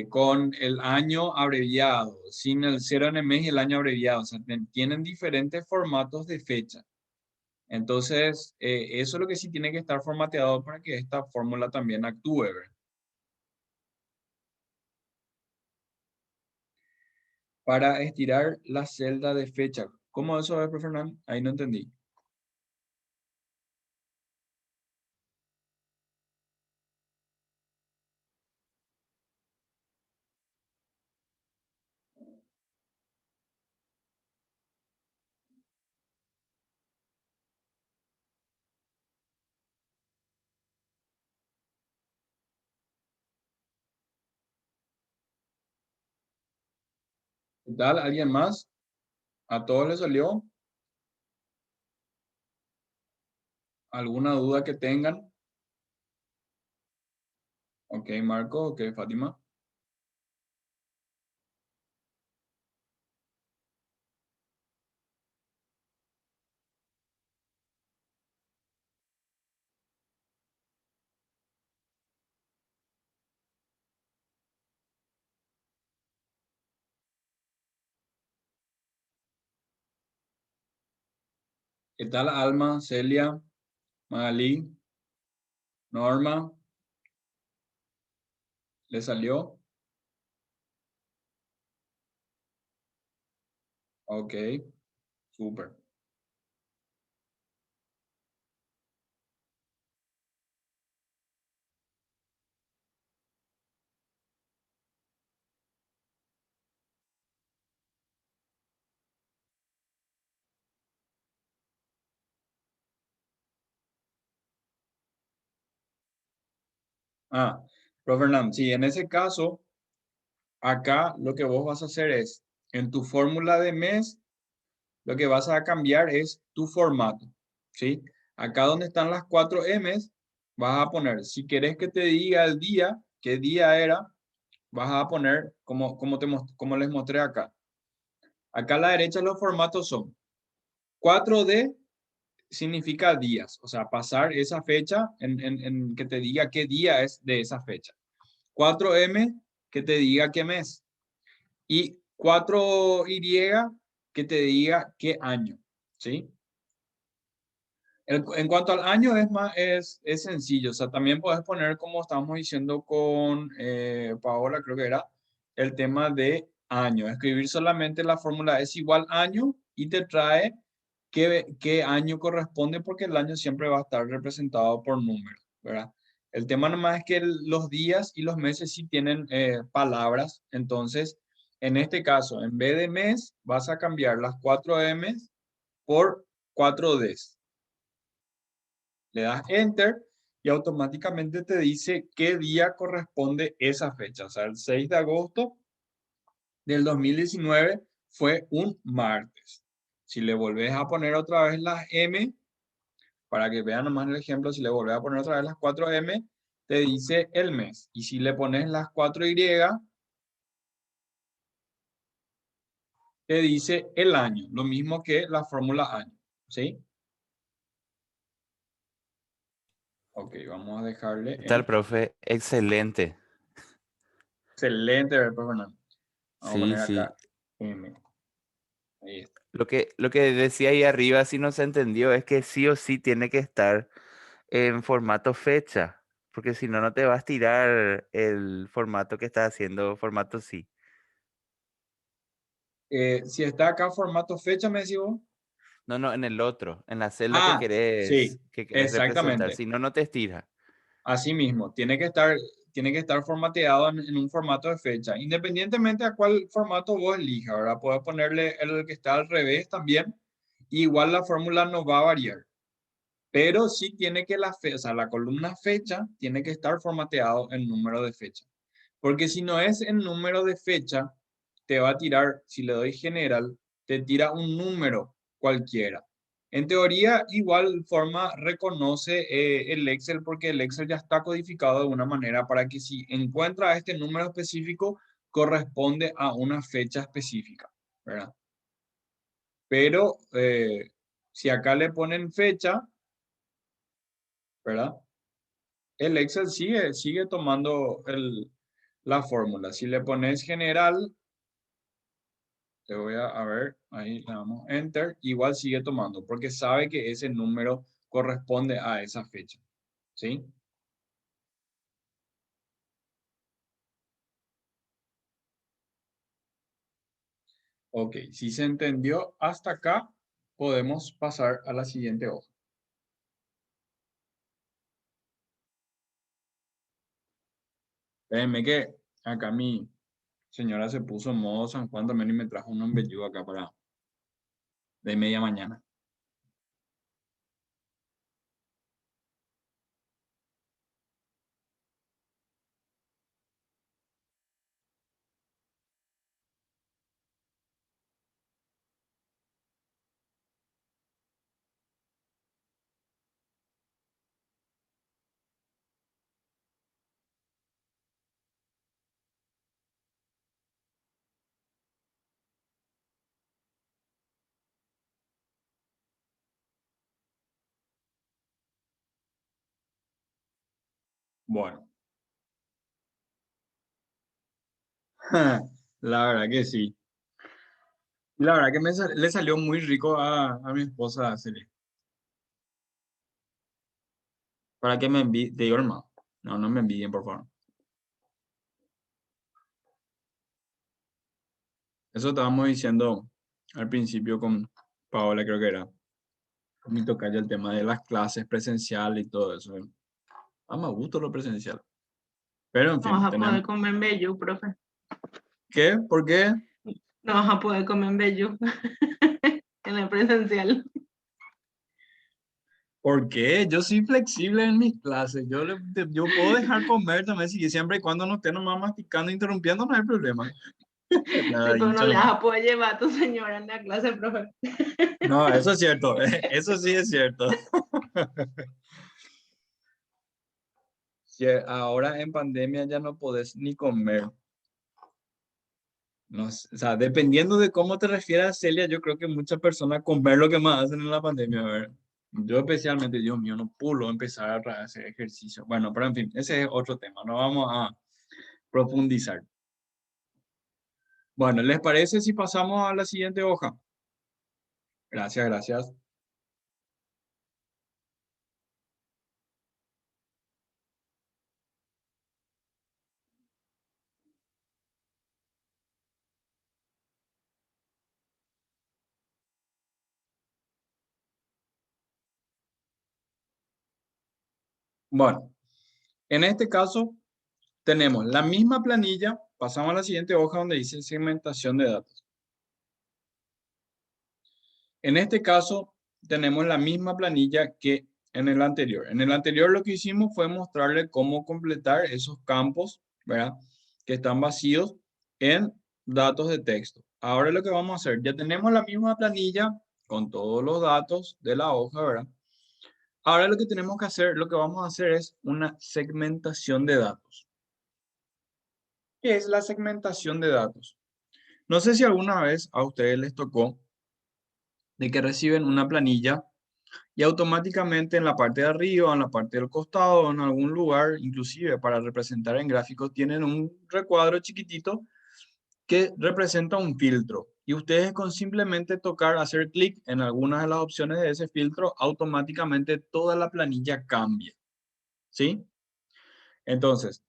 S1: con el año abreviado, sin el 0 en el mes y el año abreviado. O sea, tienen diferentes formatos de fecha. Entonces, eso es lo que sí tiene que estar formateado para que esta fórmula también actúe, ¿verdad? Para estirar la celda de fecha. ¿Cómo eso es, profe Fernando? Ahí no entendí. ¿Qué tal? ¿Alguien más? ¿A todos les salió? ¿Alguna duda que tengan? Ok, Marco, ok, Fátima. ¿Qué tal, Alma, Celia, Magalí, Norma? ¿Les salió? Ok, súper. Ah, profe Fernando, sí, en ese caso, acá lo que vos vas a hacer es, en tu fórmula de mes, lo que vas a cambiar es tu formato, ¿sí? Acá donde están las 4 M's, vas a poner, si querés que te diga el día, qué día era, vas a poner como les mostré acá. Acá a la derecha los formatos son 4D significa días, o sea, pasar esa fecha en que te diga qué día es de esa fecha. 4M que te diga qué mes. Y 4Y que te diga qué año, ¿sí? En cuanto al año es sencillo, o sea, también puedes poner como estábamos diciendo con Paola, creo que era, el tema de año. Escribir solamente la fórmula es igual año y te trae qué año corresponde porque el año siempre va a estar representado por números, ¿verdad? El tema nomás es que los días y los meses sí tienen palabras, entonces en este caso, en vez de mes, vas a cambiar las 4M por 4Ds. Le das Enter y automáticamente te dice qué día corresponde esa fecha. O sea, el 6 de agosto del 2019 fue un martes. Si le volvés a poner otra vez las M, para que vean nomás el ejemplo, si le volvés a poner otra vez las 4M, te dice el mes. Y si le pones las 4Y, te dice el año. Lo mismo que la fórmula año. ¿Sí? Ok, vamos a dejarle
S3: ¿Qué tal,
S1: en
S3: profe? Excelente.
S1: excelente, pues, Fernando. Vamos a
S3: Sí,
S1: poner
S3: sí.
S1: acá M. Ahí está.
S3: Lo que decía ahí arriba, si no se entendió, es que sí o sí tiene que estar en formato fecha, porque si no, no te vas a tirar el formato que estás haciendo, formato sí.
S1: Si está acá formato fecha, me decís vos.
S3: No, no, en el otro, en la celda
S1: Ah, sí,
S3: que querés representar.
S1: exactamente.
S3: Si no, no te estira.
S1: Así mismo, tiene que estar formateado en un formato de fecha, independientemente a cuál formato vos elijas, ¿verdad? Puedes ponerle el que está al revés también, igual la fórmula no va a variar, pero sí tiene que o sea, la columna fecha tiene que estar formateado en número de fecha, porque si no es en número de fecha, te va a tirar, si le doy general, te tira un número cualquiera. En teoría, igual forma reconoce el Excel porque el Excel ya está codificado de una manera para que si encuentra este número específico, corresponde a una fecha específica, ¿verdad? Pero si acá le ponen fecha, ¿verdad? El Excel sigue tomando la fórmula. Si le pones general, te voy a ver, ahí le damos Enter, igual sigue tomando, porque sabe que ese número corresponde a esa fecha, ¿sí? Ok, si se entendió hasta acá, podemos pasar a la siguiente hoja. Déjenme que acá mi señora se puso en modo San Juan también y me trajo un embellido acá para de media mañana. Bueno, la verdad que sí. La verdad que le salió muy rico a mi esposa hacer. Para que me envíe, te digo hermano. No, no me envíen, por favor. Eso estábamos diciendo al principio con Paola, creo que era. Ni tocar ya el tema de las clases presenciales y todo eso. A me gusta lo presencial. Pero en
S4: No
S1: fin,
S4: vas a
S1: tenemos.
S4: poder comer mbejú, profe.
S1: ¿Qué? ¿Por qué?
S4: No vas a poder comer mbejú en el presencial.
S1: ¿Por qué? Yo soy flexible en mis clases. Yo puedo dejar comer también si siempre y cuando no esté nomás masticando, interrumpiendo, no hay problema.
S4: Sí,
S1: Nada,
S4: pero no
S1: hincha
S4: le vas
S1: nomás.
S4: a poder llevar a tu señora en la clase, profe.
S1: No, eso es cierto. Eso sí es cierto. Si ahora en pandemia ya no podés ni comer. No, o sea, dependiendo de cómo te refieras, Celia, yo creo que muchas personas comer lo que más hacen en la pandemia. A ver, yo especialmente, Dios mío, no puedo empezar a hacer ejercicio. Bueno, pero en fin, ese es otro tema. No vamos a profundizar. Bueno, ¿les parece si pasamos a la siguiente hoja? Gracias, gracias. Bueno, en este caso tenemos la misma planilla. Pasamos a la siguiente hoja donde dice segmentación de datos. En este caso, tenemos la misma planilla que en el anterior. En el anterior lo que hicimos fue mostrarle cómo completar esos campos, ¿verdad? Que están vacíos en datos de texto. Ahora lo que vamos a hacer, ya tenemos la misma planilla con todos los datos de la hoja, ¿verdad? Ahora lo que tenemos que hacer, lo que vamos a hacer es una segmentación de datos. ¿Qué es la segmentación de datos? No sé si alguna vez a ustedes les tocó de que reciben una planilla y automáticamente en la parte de arriba, en la parte del costado, en algún lugar, inclusive para representar en gráficos, tienen un recuadro chiquitito que representa un filtro. Y ustedes con simplemente tocar, hacer clic en algunas de las opciones de ese filtro, automáticamente toda la planilla cambia. ¿Sí? Entonces,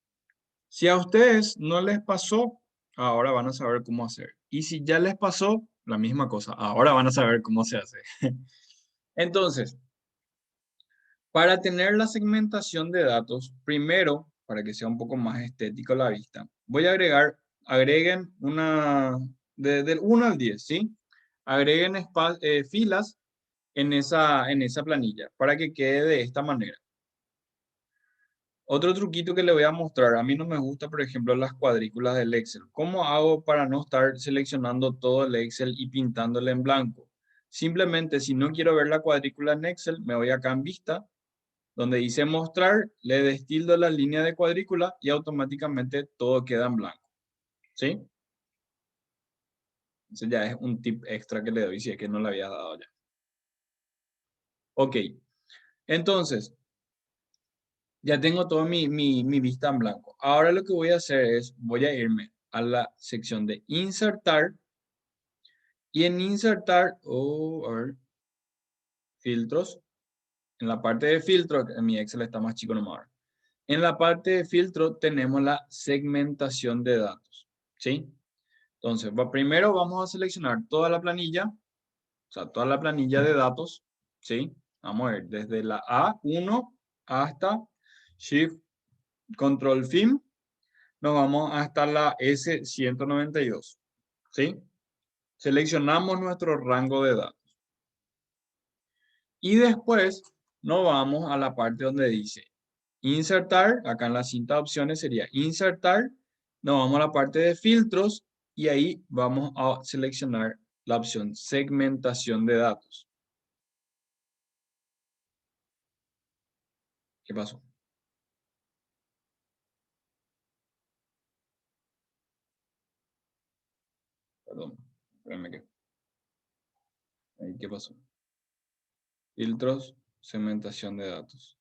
S1: si a ustedes no les pasó, ahora van a saber cómo hacer. Y si ya les pasó, la misma cosa, ahora van a saber cómo se hace. Entonces, para tener la segmentación de datos, primero, para que sea un poco más estético la vista, voy a agreguen del 1 al 10, ¿sí? Agreguen filas en esa planilla para que quede de esta manera. Otro truquito que le voy a mostrar, a mí no me gusta, por ejemplo, las cuadrículas del Excel. ¿Cómo hago para no estar seleccionando todo el Excel y pintándole en blanco? Simplemente, si no quiero ver la cuadrícula en Excel, me voy acá en Vista, donde dice Mostrar, le destildo la línea de cuadrícula y automáticamente todo queda en blanco. ¿Sí? Ese ya es un tip extra que le doy si es que no le había dado ya. Ok, entonces, ya tengo toda mi vista en blanco. Ahora lo que voy a hacer es, voy a irme a la sección de insertar. Y en insertar, a ver, filtros. En la parte de filtro, en mi Excel está más chico nomás ahora. En la parte de filtro tenemos la segmentación de datos. ¿Sí? Entonces, primero vamos a seleccionar toda la planilla. O sea, toda la planilla de datos. ¿Sí? Vamos a ver, desde la A1 hasta Shift Control Fin. Nos vamos hasta la S192. ¿Sí? Seleccionamos nuestro rango de datos. Y después nos vamos a la parte donde dice insertar. Acá en la cinta de opciones sería insertar. Nos vamos a la parte de filtros y ahí vamos a seleccionar la opción segmentación de datos. ¿Qué pasó? Perdón. Espérame que. Ahí, ¿qué pasó? Filtros, segmentación de datos.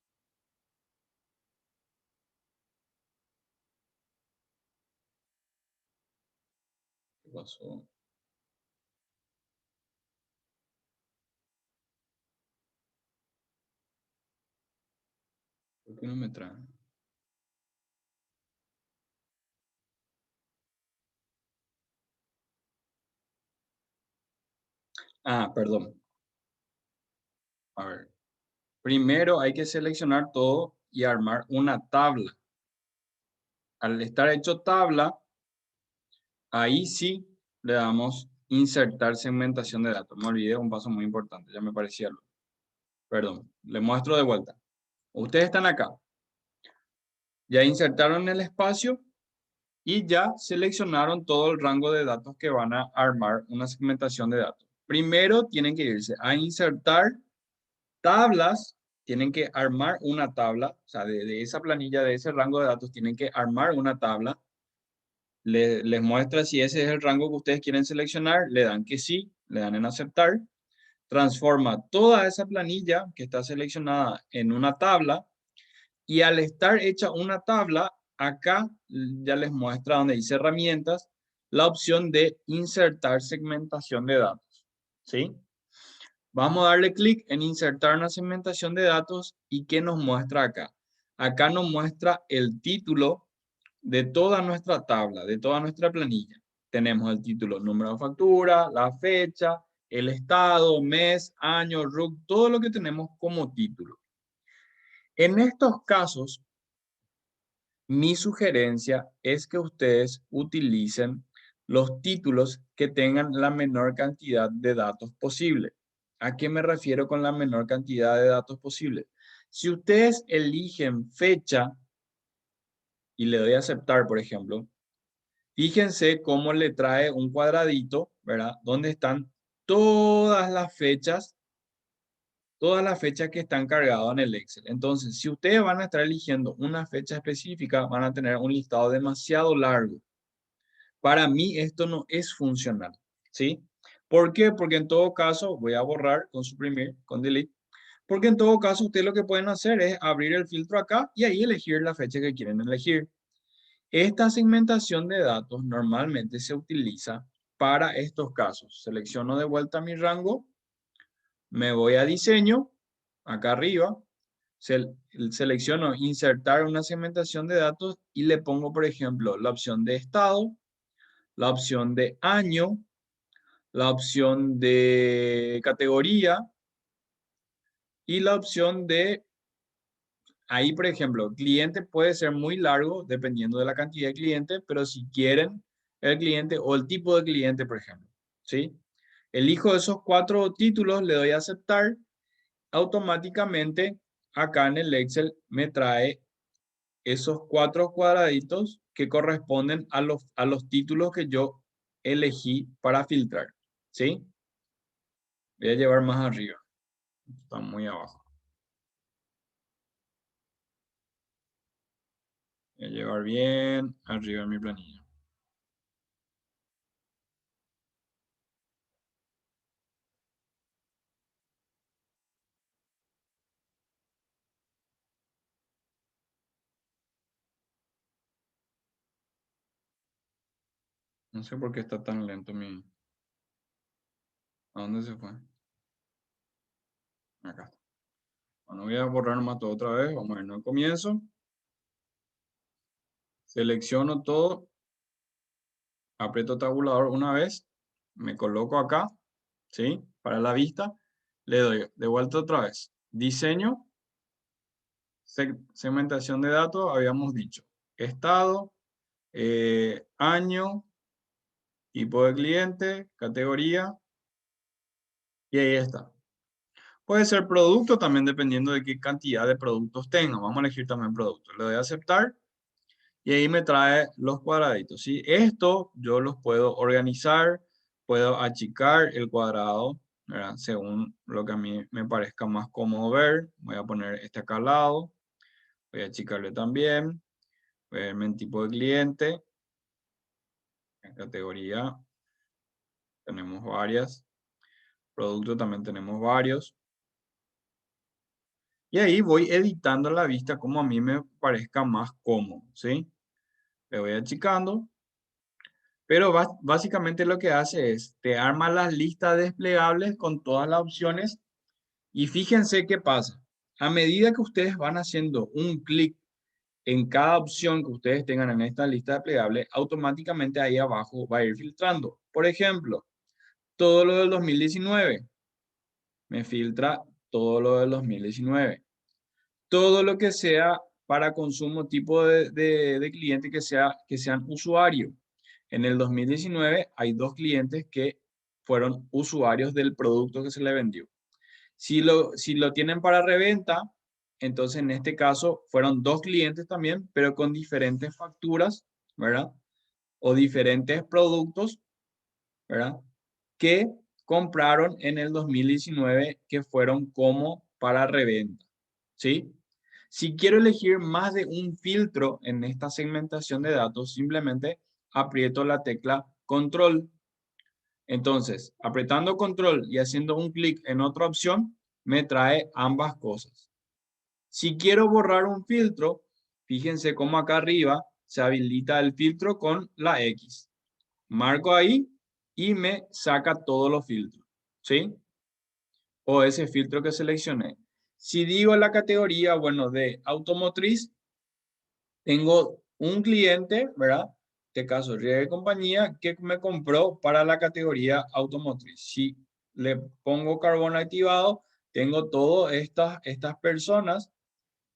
S1: ¿Qué pasó? ¿Por qué no me trae? Ah, perdón. A ver. Primero hay que seleccionar todo y armar una tabla. Al estar hecho tabla, ahí sí le damos insertar segmentación de datos. Me olvidé un paso muy importante, ya me parecía. Perdón, le muestro de vuelta. Ustedes están acá. Ya insertaron el espacio y ya seleccionaron todo el rango de datos que van a armar una segmentación de datos. Primero tienen que irse a insertar tablas, tienen que armar una tabla, o sea, de esa planilla, de ese rango de datos, tienen que armar una tabla. Les muestra si ese es el rango que ustedes quieren seleccionar, le dan que sí, le dan en aceptar, transforma toda esa planilla que está seleccionada en una tabla y al estar hecha una tabla, acá ya les muestra donde dice herramientas, la opción de insertar segmentación de datos. ¿Sí? Vamos a darle clic en insertar una segmentación de datos y ¿qué nos muestra acá? Acá nos muestra el título de toda nuestra tabla, de toda nuestra planilla. Tenemos el título, número de factura, la fecha, el estado, mes, año, RUC, todo lo que tenemos como título. En estos casos, mi sugerencia es que ustedes utilicen los títulos que tengan la menor cantidad de datos posible. ¿A qué me refiero con la menor cantidad de datos posible? Si ustedes eligen fecha y le doy a aceptar, por ejemplo, fíjense cómo le trae un cuadradito, ¿verdad? Donde están todas las fechas que están cargadas en el Excel. Entonces, si ustedes van a estar eligiendo una fecha específica, van a tener un listado demasiado largo. Para mí esto no es funcional, ¿sí? ¿Por qué? Porque en todo caso, voy a borrar con suprimir, con delete, porque en todo caso ustedes lo que pueden hacer es abrir el filtro acá y ahí elegir la fecha que quieren elegir. Esta segmentación de datos normalmente se utiliza para estos casos. Selecciono de vuelta mi rango, me voy a diseño, acá arriba, selecciono insertar una segmentación de datos y le pongo, por ejemplo, la opción de estado, la opción de año, la opción de categoría y la opción de, ahí por ejemplo, cliente puede ser muy largo dependiendo de la cantidad de clientes, pero si quieren el cliente o el tipo de cliente, por ejemplo, ¿sí? Elijo esos 4 títulos, le doy a aceptar, automáticamente acá en el Excel me trae esos 4 cuadraditos que corresponden a los títulos que yo elegí para filtrar, ¿sí? Voy a llevar más arriba. Está muy abajo. Voy a llevar bien arriba en mi planilla. No sé por qué está tan lento mi... ¿A dónde se fue? Acá está. Bueno, voy a borrar nomás todo otra vez. Vamos a ver, no comienzo. Selecciono todo. Aprieto tabulador una vez. Me coloco acá. ¿Sí? Para la vista. Le doy de vuelta otra vez. Diseño. Segmentación de datos. Habíamos dicho. Estado. Año. Tipo de cliente. Categoría. Y ahí está. Puede ser producto también dependiendo de qué cantidad de productos tenga. Vamos a elegir también producto. Le doy a aceptar y ahí me trae los cuadraditos. ¿Sí? Esto yo los puedo organizar, puedo achicar el cuadrado, ¿verdad? Según lo que a mí me parezca más cómodo ver. Voy a poner este acá al lado. Voy a achicarle también. Voy a verme en tipo de cliente. En categoría tenemos varias. Producto también tenemos varios. Y ahí voy editando la vista como a mí me parezca más cómodo, ¿sí? Le voy achicando. Pero básicamente lo que hace es, te arma las listas desplegables con todas las opciones. Y fíjense qué pasa. A medida que ustedes van haciendo un clic en cada opción que ustedes tengan en esta lista desplegable, automáticamente ahí abajo va a ir filtrando. Por ejemplo, todo lo del 2019. Me filtra todo lo del 2019. Todo lo que sea para consumo tipo de cliente que sean usuarios. En el 2019 hay 2 clientes que fueron usuarios del producto que se le vendió. Si lo tienen para reventa, entonces en este caso fueron 2 clientes también, pero con diferentes facturas, ¿verdad? O diferentes productos, ¿verdad? Que compraron en el 2019 que fueron como para reventa, ¿sí? Si quiero elegir más de un filtro en esta segmentación de datos, simplemente aprieto la tecla control. Entonces, apretando control y haciendo un clic en otra opción, me trae ambas cosas. Si quiero borrar un filtro, fíjense cómo acá arriba se habilita el filtro con la X. Marco ahí y me saca todos los filtros, ¿sí? O ese filtro que seleccioné. Si digo la categoría, bueno, de automotriz, tengo un cliente, ¿verdad? En este caso, Riega y Compañía, que me compró para la categoría automotriz. Si le pongo carbón activado, tengo todas estas personas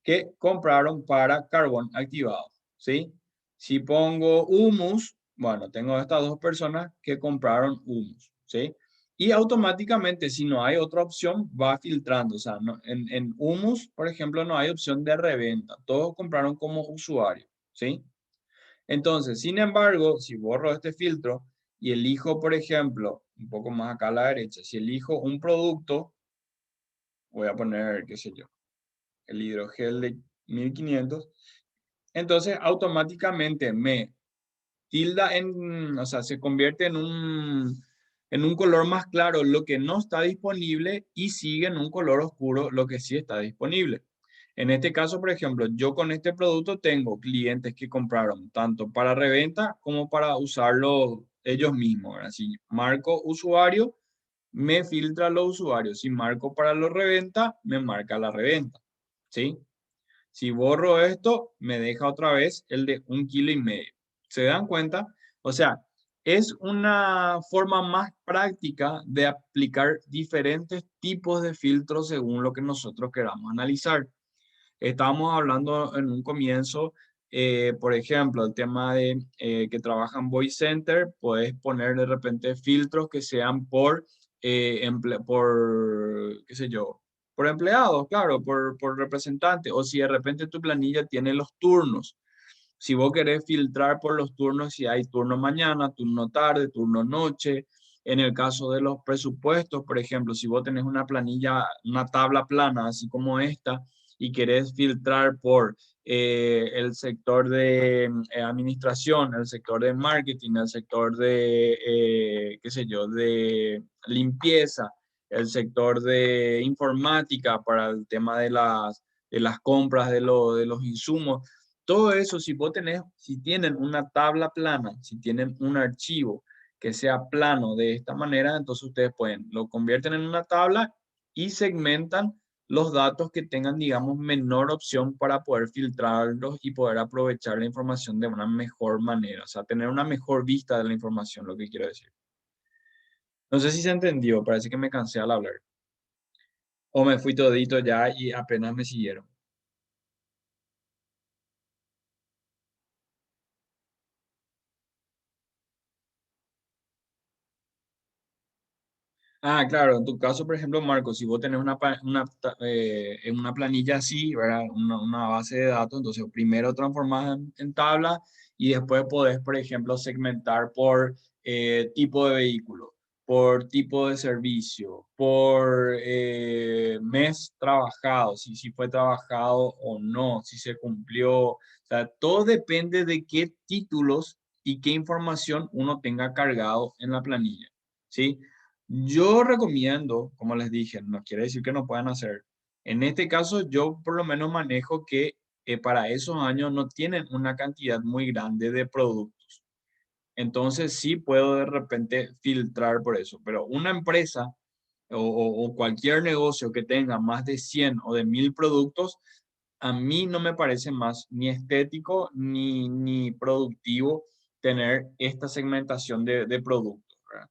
S1: que compraron para carbón activado, ¿sí? Si pongo humus, bueno, tengo estas 2 personas que compraron humus, ¿sí? Y automáticamente, si no hay otra opción, va filtrando. O sea, en humus, por ejemplo, no hay opción de reventa. Todos compraron como usuario, ¿sí? Entonces, sin embargo, si borro este filtro y elijo, por ejemplo, un poco más acá a la derecha, si elijo un producto, voy a poner, qué sé yo, el hidrogel de 1500, entonces automáticamente me tilda o sea, se convierte en un color más claro lo que no está disponible y sigue en un color oscuro lo que sí está disponible. En este caso, por ejemplo, yo con este producto tengo clientes que compraron tanto para reventa como para usarlo ellos mismos. ¿Verdad? Si marco usuario, me filtra los usuarios. Si marco para los reventa, me marca la reventa. ¿Sí? Si borro esto, me deja otra vez el de 1,5 kilos. ¿Se dan cuenta? O sea, es una forma más práctica de aplicar diferentes tipos de filtros según lo que nosotros queramos analizar. Estábamos hablando en un comienzo, por ejemplo, el tema de que trabajan Voice Center, puedes poner de repente filtros que sean por, qué sé yo, Por empleados, claro, por representante. O si de repente tu planilla tiene los turnos. Si vos querés filtrar por los turnos, si hay turno mañana, turno tarde, turno noche. En el caso de los presupuestos, por ejemplo, si vos tenés una planilla, una tabla plana, así como esta, y querés filtrar por el sector de administración, el sector de marketing, el sector de, qué sé yo, de limpieza, el sector de informática para el tema de las compras de los insumos. Todo eso, si vos tenés, si tienen una tabla plana, si tienen un archivo que sea plano de esta manera, entonces ustedes pueden, lo convierten en una tabla y segmentan los datos que tengan, digamos, menor opción para poder filtrarlos y poder aprovechar la información de una mejor manera, o sea, tener una mejor vista de la información, lo que quiero decir. No sé si se entendió, parece que me cansé al hablar. O me fui todito ya y apenas me siguieron. Ah, claro, en tu caso, por ejemplo, Marco, si vos tenés en una planilla así, ¿verdad? Una base de datos, entonces primero transformás en tabla y después podés, por ejemplo, segmentar por tipo de vehículo, por tipo de servicio, por mes trabajado, si fue trabajado o no, si se cumplió. O sea, todo depende de qué títulos y qué información uno tenga cargado en la planilla, ¿sí? Yo recomiendo, como les dije, no quiere decir que no puedan hacer. En este caso, yo por lo menos manejo que para esos años no tienen una cantidad muy grande de productos. Entonces sí puedo de repente filtrar por eso. Pero una empresa o cualquier negocio que tenga más de 100 o de 1000 productos, a mí no me parece más ni estético ni productivo tener esta segmentación de productos, ¿verdad?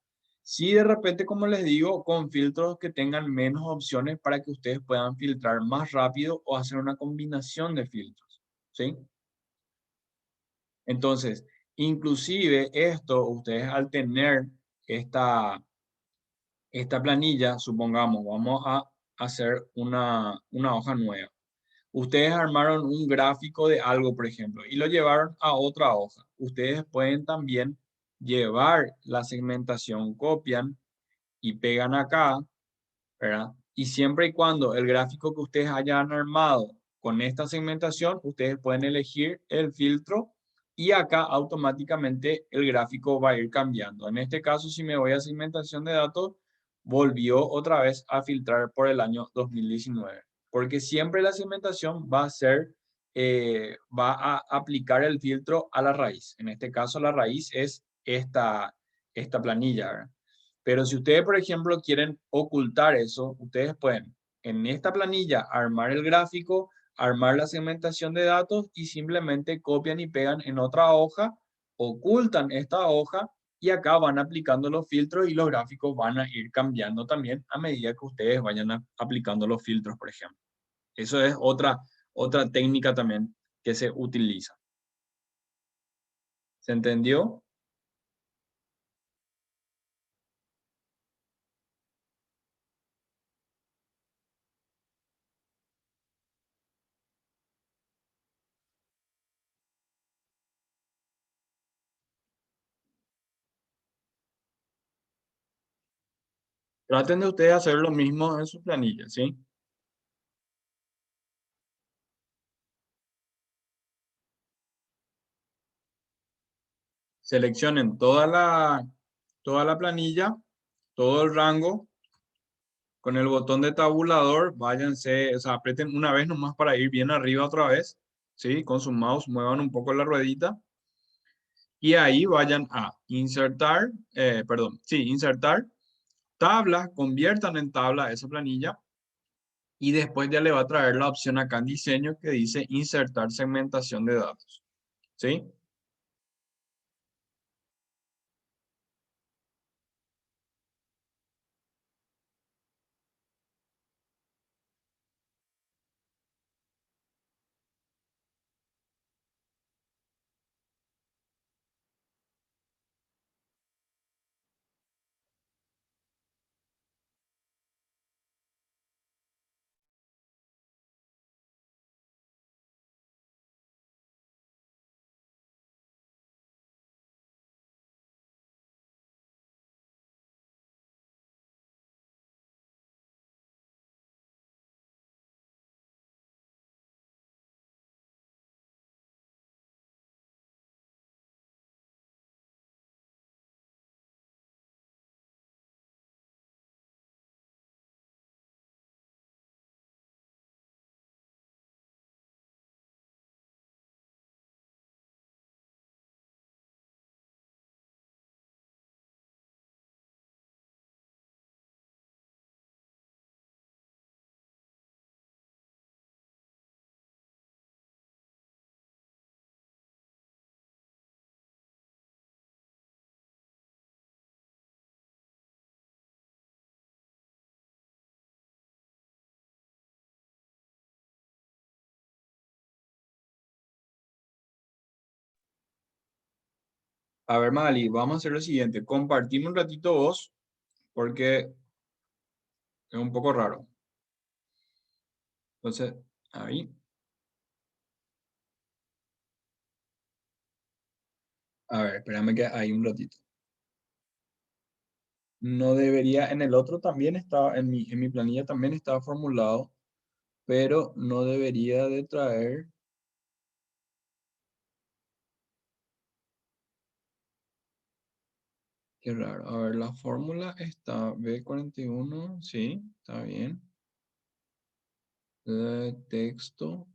S1: Sí, de repente, como les digo, con filtros que tengan menos opciones para que ustedes puedan filtrar más rápido o hacer una combinación de filtros, ¿sí? Entonces, inclusive esto, ustedes al tener esta planilla, supongamos, vamos a hacer una hoja nueva. Ustedes armaron un gráfico de algo, por ejemplo, y lo llevaron a otra hoja. Ustedes pueden también llevar la segmentación, copian y pegan acá, ¿verdad? Y siempre y cuando el gráfico que ustedes hayan armado con esta segmentación, ustedes pueden elegir el filtro y acá automáticamente el gráfico va a ir cambiando. En este caso, si me voy a segmentación de datos, volvió otra vez a filtrar por el año 2019, porque siempre la segmentación va a ser, va a aplicar el filtro a la raíz. En este caso, la raíz es esta planilla, ¿verdad? Pero si ustedes, por ejemplo, quieren ocultar eso, ustedes pueden en esta planilla armar el gráfico, armar la segmentación de datos y simplemente copian y pegan en otra hoja, ocultan esta hoja y acá van aplicando los filtros y los gráficos van a ir cambiando también a medida que ustedes vayan aplicando los filtros, por ejemplo. Eso es otra técnica también que se utiliza. ¿Se entendió? Traten de ustedes hacer lo mismo en su planilla, ¿sí? Seleccionen toda la planilla, todo el rango, con el botón de tabulador, váyanse, o sea, aprieten una vez nomás para ir bien arriba otra vez, ¿sí? Con su mouse muevan un poco la ruedita y ahí vayan a insertar, perdón, sí, insertar tabla, conviertan en tabla esa planilla y después ya le va a traer la opción acá en diseño que dice insertar segmentación de datos, ¿sí? A ver, Mali, vamos a hacer lo siguiente. Compartimos un ratito vos, porque es un poco raro. Entonces, ahí. A ver, espérame que hay un ratito. No debería, en el otro también estaba, en mi planilla también estaba formulado, pero no debería de traer. Qué raro. A ver, la fórmula está B41, sí, está bien. Texto.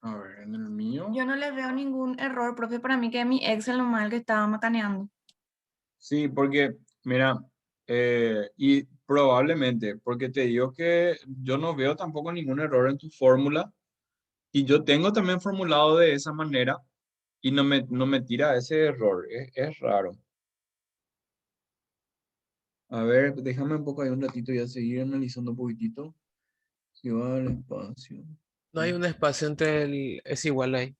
S1: A ver, en el mío.
S2: Yo no le veo ningún error, profe, para mí que es mi Excel nomás el que estaba macaneando.
S1: Sí, porque, mira, y probablemente, porque te digo que yo no veo tampoco ningún error en tu fórmula, y yo tengo también formulado de esa manera, y no me tira ese error, es raro. A ver, déjame un poco ahí un ratito y a seguir analizando un poquitito. Si va al espacio.
S5: No hay un espacio entre el... Es igual ahí.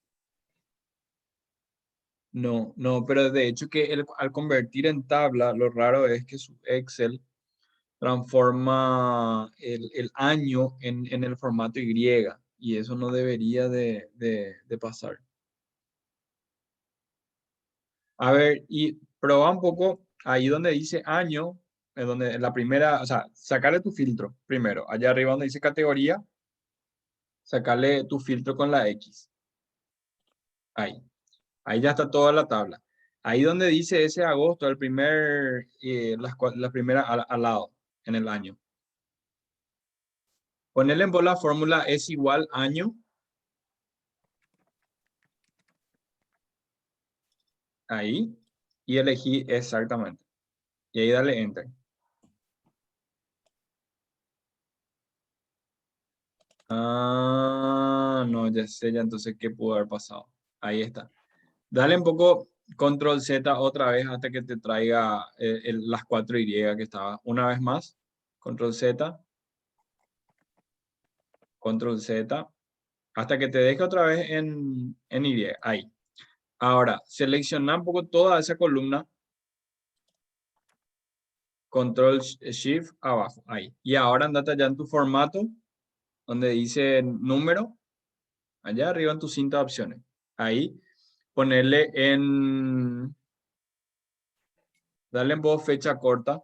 S1: No, no, pero de hecho que al convertir en tabla, lo raro es que su Excel transforma el año en el formato y eso no debería de pasar. A ver, y proba un poco ahí donde dice año, en donde la primera, o sea, sacarle tu filtro primero, allá arriba donde dice categoría, sacarle tu filtro con la X. Ahí. Ahí ya está toda la tabla. Ahí donde dice ese agosto, el primer, la primera al lado, en el año. Ponerle en vos la fórmula es igual año. Ahí. Y elegí exactamente. Y ahí dale enter. Ah, no, ya sé ya entonces qué pudo haber pasado. Ahí está. Dale un poco control Z otra vez hasta que te traiga las 4Y que estaba. Una vez más. Control Z. Control Z. Hasta que te deje otra vez en Y. Ahí. Ahora, selecciona un poco toda esa columna. Control Shift abajo. Ahí. Y ahora andate allá en tu formato, donde dice número. Allá arriba en tu cinta de opciones. Ahí. Ponerle en... Dale en voz fecha corta.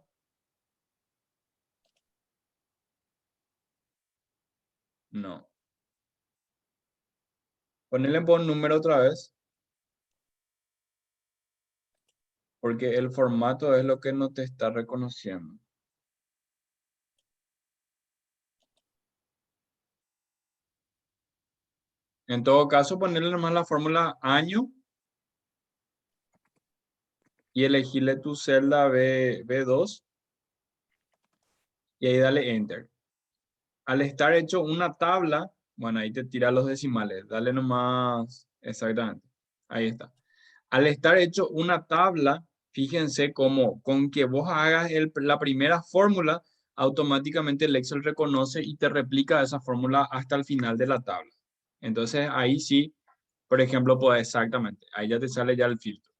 S1: No. Ponerle en voz número otra vez. Porque el formato es lo que no te está reconociendo. En todo caso, ponerle nomás la fórmula año y elegirle tu celda B2 y ahí dale enter. Al estar hecho una tabla, bueno, ahí te tira los decimales, dale nomás, exactamente, ahí está. Al estar hecho una tabla, fíjense cómo con que vos hagas la primera fórmula, automáticamente el Excel reconoce y te replica esa fórmula hasta el final de la tabla. Entonces ahí sí, por ejemplo, pues exactamente, ahí ya te sale ya el filtro.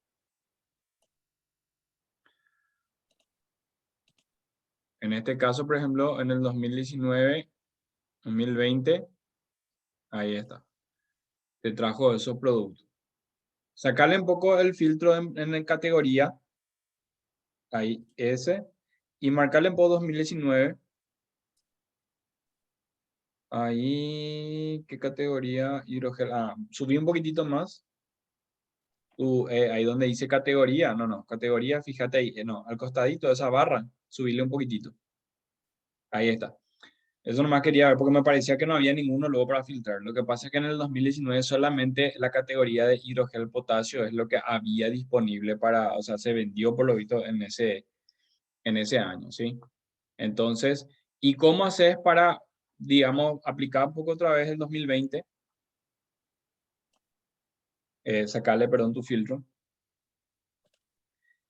S1: En este caso, por ejemplo, en el 2019, 2020, ahí está. Te trajo esos productos. Sacarle un poco el filtro en la categoría, ahí ese, y marcarle un poco 2019. Ahí, ¿qué categoría? Hidrogel. Ah, subí un poquitito más. Ahí donde dice categoría. No, categoría, fíjate ahí. No, al costadito de esa barra, subirle un poquitito. Ahí está. Eso nomás quería ver porque me parecía que no había ninguno luego para filtrar. Lo que pasa es que en el 2019 solamente la categoría de hidrogel potasio es lo que había disponible para, o sea, se vendió por lo visto en ese año, ¿sí? Entonces, ¿y cómo haces para, digamos, aplicar un poco otra vez el 2020? Sacarle, perdón, tu filtro.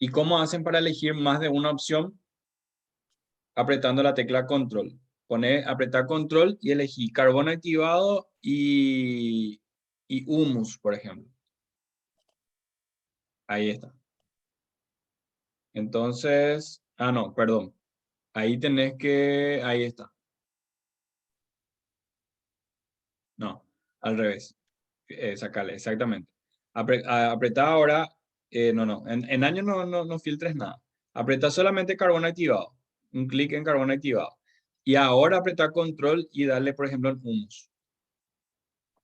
S1: ¿Y cómo hacen para elegir más de una opción? Apretando la tecla control. Apretar control y elegir carbón activado y y humus, por ejemplo. Ahí está. Entonces, no, perdón. Ahí tenés que, ahí está. No, al revés. Sacale, exactamente. Apretá ahora, no, en año no filtres nada. Apretá solamente carbón activado. Un clic en carbón activado. Y ahora apretá control y darle, por ejemplo, en humus.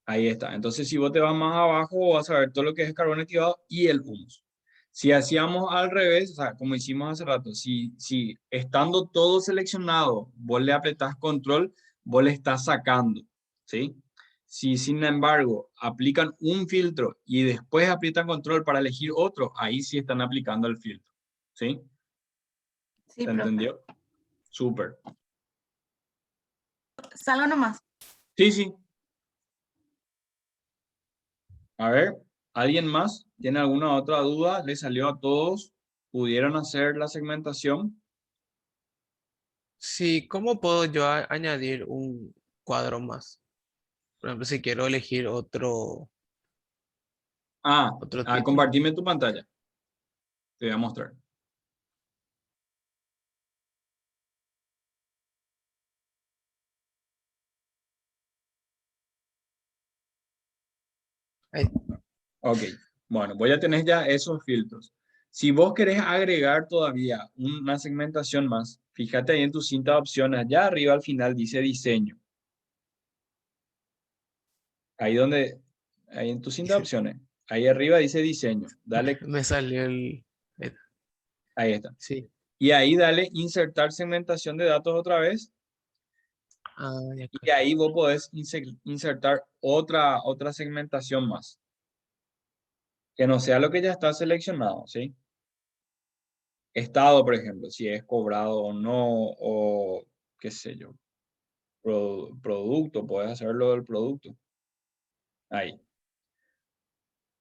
S1: Ahí está. Entonces, si vos te vas más abajo, vas a ver todo lo que es carbón activado y el humus. Si hacíamos al revés, o sea, como hicimos hace rato, si estando todo seleccionado, vos le apretás control, vos le estás sacando, ¿sí? Si sin embargo aplican un filtro y después aprietan control para elegir otro, ahí sí están aplicando el filtro, ¿sí?
S2: Sí,
S1: ¿Se
S2: profe.
S1: entendió? Súper.
S2: Salgo nomás.
S1: Sí, sí. A ver, ¿alguien más tiene alguna otra duda? ¿Le salió a todos? ¿Pudieron hacer la segmentación?
S5: Sí, ¿cómo puedo yo añadir un cuadro más? Por ejemplo, si quiero elegir otro título.
S1: Compartime tu pantalla. Te voy a mostrar.
S5: Ahí.
S1: Ok, bueno, voy a tener ya esos filtros. Si vos querés agregar todavía una segmentación más, fíjate ahí en tu cinta de opciones, allá arriba al final dice diseño. Ahí en tu cinta de opciones, ahí arriba dice diseño. Dale,
S5: Me salió el-
S1: ahí está.
S5: sí.
S1: Y ahí dale insertar segmentación de datos otra vez.
S5: Ya
S1: Y ahí vos podés insertar otra segmentación más. Que no sea lo que ya está seleccionado, ¿sí? Estado, por ejemplo, si es cobrado o no, o qué sé yo, producto, puedes hacerlo del producto. Ahí.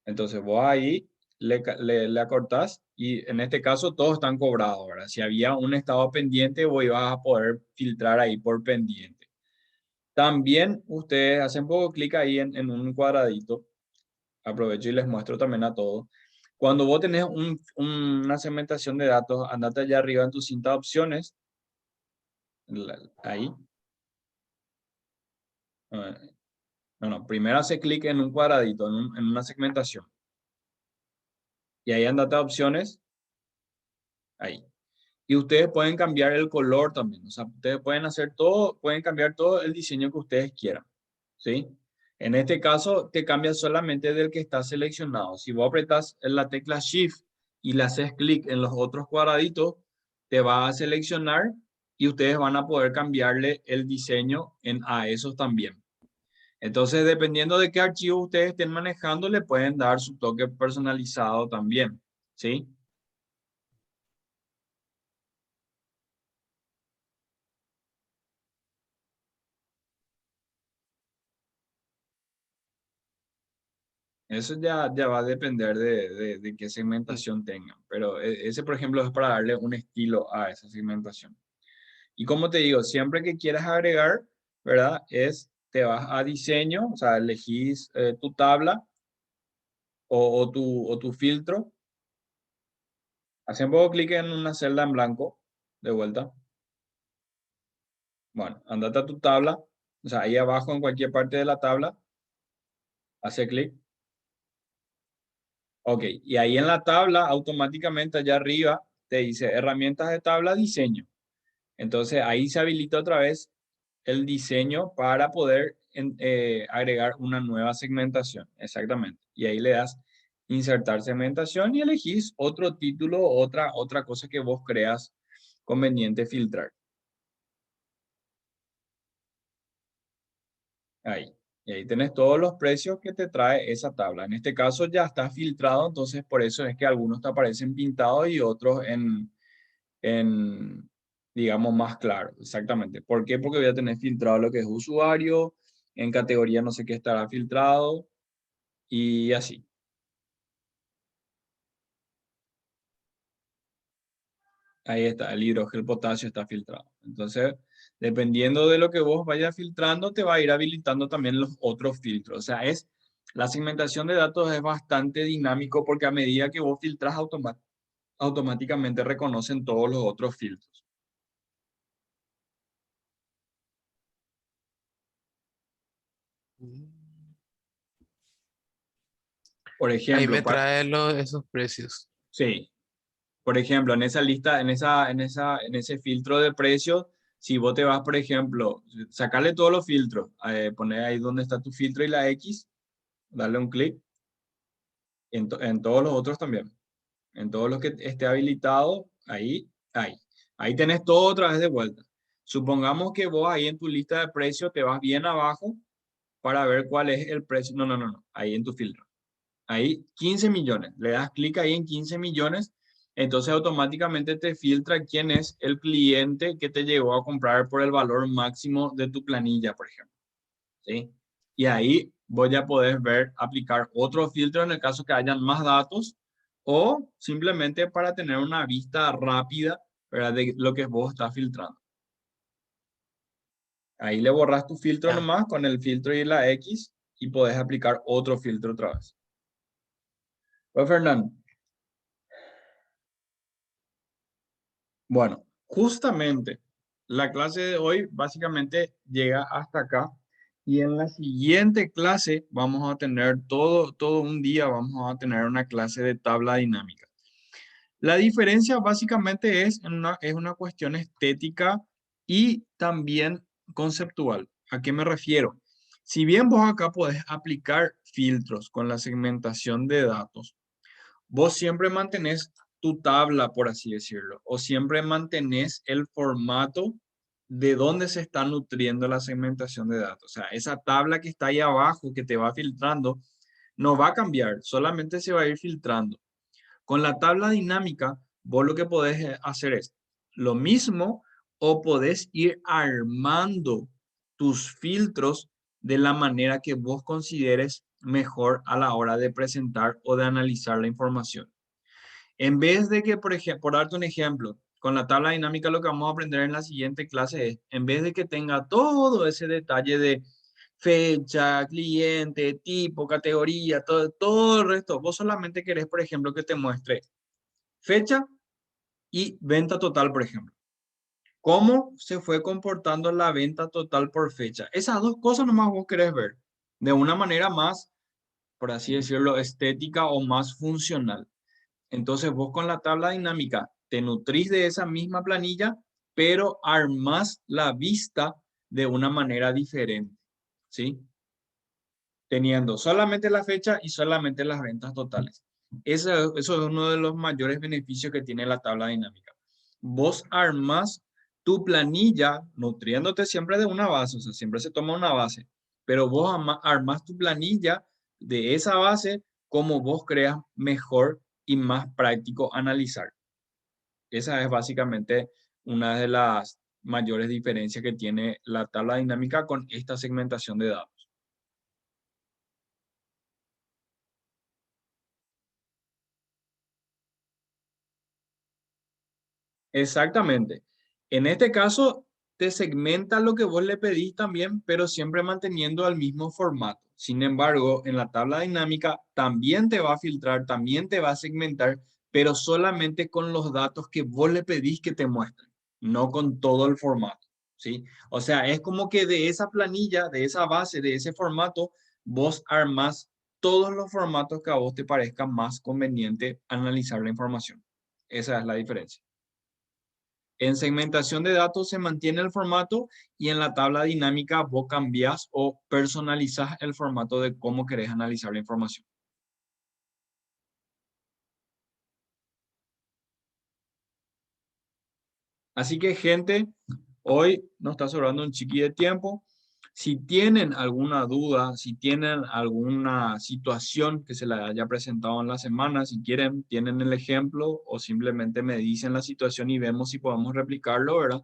S1: Entonces vos ahí le acortás y en este caso todos están cobrados, ¿verdad? Si había un estado pendiente, vos ibas a poder filtrar ahí por pendiente. También ustedes hacen poco clic ahí en un cuadradito. Aprovecho y les muestro también a todos. Cuando vos tenés una segmentación de datos, andate allá arriba en tu cinta de opciones. Ahí. No, primero hace clic en un cuadradito, en una segmentación. Y ahí andate a opciones. Ahí. Y ustedes pueden cambiar el color también. O sea, ustedes pueden hacer todo, pueden cambiar todo el diseño que ustedes quieran. ¿Sí? En este caso, te cambia solamente del que está seleccionado. Si vos apretas en la tecla Shift y le haces clic en los otros cuadraditos, te va a seleccionar y ustedes van a poder cambiarle el diseño a esos también. Entonces, dependiendo de qué archivo ustedes estén manejando, le pueden dar su toque personalizado también. ¿Sí? Eso ya va a depender de qué segmentación tengan, pero ese, por ejemplo, es para darle un estilo a esa segmentación. Y como te digo, siempre que quieras agregar, ¿verdad? Te vas a diseño, o sea, elegís tu tabla o tu filtro. Hacen poco clic en una celda en blanco, de vuelta. Bueno, andate a tu tabla, o sea, ahí abajo en cualquier parte de la tabla, hace clic. Ok, y ahí en la tabla, automáticamente allá arriba, te dice herramientas de tabla, diseño. Entonces ahí se habilita otra vez el diseño para poder agregar una nueva segmentación. Exactamente. Y ahí le das insertar segmentación y elegís otro título, otra cosa que vos creas conveniente filtrar. Ahí. Y ahí tenés todos los precios que te trae esa tabla. En este caso ya está filtrado, entonces por eso es que algunos te aparecen pintados y otros en, digamos, más claro. Exactamente. ¿Por qué? Porque voy a tener filtrado lo que es usuario, en categoría no sé qué estará filtrado y así. Ahí está, el hidrógeno, el potasio está filtrado. Entonces, dependiendo de lo que vos vayas filtrando, te va a ir habilitando también los otros filtros. O sea, es La segmentación de datos es bastante dinámico porque a medida que vos filtras automáticamente reconocen todos los otros filtros. Por
S5: Ahí
S1: ejemplo,
S5: me trae esos precios.
S1: sí. Por ejemplo, en esa lista, en ese filtro de precios, si vos te vas, por ejemplo, sacarle todos los filtros, poner ahí donde está tu filtro y la X, darle un clic, en todos los otros también. En todos los que esté habilitado, ahí tenés todo otra vez de vuelta. Supongamos que vos ahí en tu lista de precios te vas bien abajo para ver cuál es el precio. No, ahí en tu filtro. Ahí 15 millones. Le das clic ahí en 15 millones. Entonces automáticamente te filtra quién es el cliente que te llegó a comprar por el valor máximo de tu planilla, por ejemplo. ¿Sí? Y ahí voy a poder ver, aplicar otro filtro en el caso que hayan más datos o simplemente para tener una vista rápida, ¿verdad? De lo que vos estás filtrando. Ahí le borras tu filtro
S5: Ya.
S1: nomás con el filtro y la X y podés aplicar otro filtro otra vez. Pues Fernando. Bueno, justamente la clase de hoy básicamente llega hasta acá y en la siguiente clase vamos a tener todo un día, vamos a tener una clase de tabla dinámica. La diferencia básicamente es una cuestión estética y también conceptual. ¿A qué me refiero? Si bien vos acá podés aplicar filtros con la segmentación de datos, vos siempre mantenés tu tabla, por así decirlo, o siempre mantenés el formato de dónde se está nutriendo la segmentación de datos. O sea, esa tabla que está ahí abajo, que te va filtrando, no va a cambiar, solamente se va a ir filtrando. Con la tabla dinámica, vos lo que podés hacer es lo mismo o podés ir armando tus filtros de la manera que vos consideres mejor a la hora de presentar o de analizar la información. En vez de que, por ejemplo, por darte un ejemplo, con la tabla dinámica lo que vamos a aprender en la siguiente clase es, en vez de que tenga todo ese detalle de fecha, cliente, tipo, categoría, todo el resto, vos solamente querés, por ejemplo, que te muestre fecha y venta total, por ejemplo. ¿Cómo se fue comportando la venta total por fecha? Esas dos cosas nomás vos querés ver de una manera más, por así decirlo, estética o más funcional. Entonces vos con la tabla dinámica te nutrís de esa misma planilla, pero armás la vista de una manera diferente, ¿sí? Teniendo solamente la fecha y solamente las ventas totales. Eso es uno de los mayores beneficios que tiene la tabla dinámica. Vos armás tu planilla nutriéndote siempre de una base, o sea, siempre se toma una base, pero vos armás tu planilla de esa base como vos creas mejor y más práctico analizar. Esa es básicamente una de las mayores diferencias que tiene la tabla dinámica con esta segmentación de datos. Exactamente. En este caso, te segmenta lo que vos le pedís también, pero siempre manteniendo el mismo formato. Sin embargo, en la tabla dinámica también te va a filtrar, también te va a segmentar, pero solamente con los datos que vos le pedís que te muestren, no con todo el formato, ¿sí? O sea, es como que de esa planilla, de esa base, de ese formato, vos armás todos los formatos que a vos te parezca más conveniente analizar la información. Esa es la diferencia. En segmentación de datos se mantiene el formato y en la tabla dinámica vos cambiás o personalizás el formato de cómo querés analizar la información. Así que, gente, hoy nos está sobrando un chiqui de tiempo. Si tienen alguna duda, si tienen alguna situación que se les haya presentado en la semana, si quieren, tienen el ejemplo o simplemente me dicen la situación y vemos si podemos replicarlo, ¿verdad?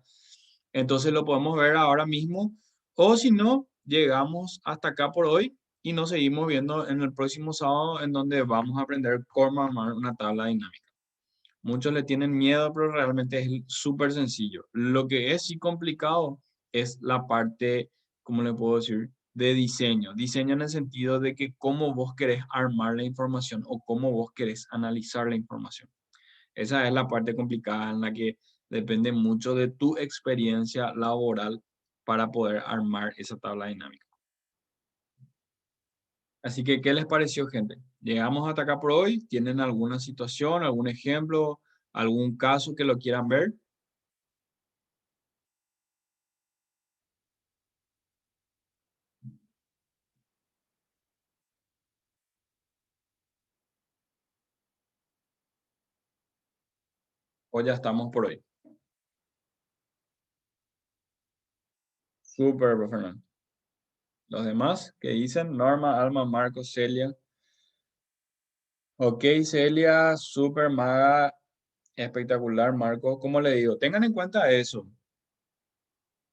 S1: Entonces lo podemos ver ahora mismo. O si no, llegamos hasta acá por hoy y nos seguimos viendo en el próximo sábado en donde vamos a aprender cómo armar una tabla dinámica. Muchos le tienen miedo, pero realmente es súper sencillo. Lo que es sí complicado es la parte, ¿cómo le puedo decir? de diseño. Diseño en el sentido de que cómo vos querés armar la información o cómo vos querés analizar la información. Esa es la parte complicada en la que depende mucho de tu experiencia laboral para poder armar esa tabla dinámica. Así que, ¿qué les pareció, gente? Llegamos hasta acá por hoy. ¿Tienen alguna situación, algún ejemplo, algún caso que lo quieran ver? O ya estamos por hoy. Súper, profe Fernando. Los demás, ¿qué dicen? Norma, Alma, Marcos, Celia. Ok, Celia, súper maga, espectacular, Marcos. Como le digo, tengan en cuenta eso.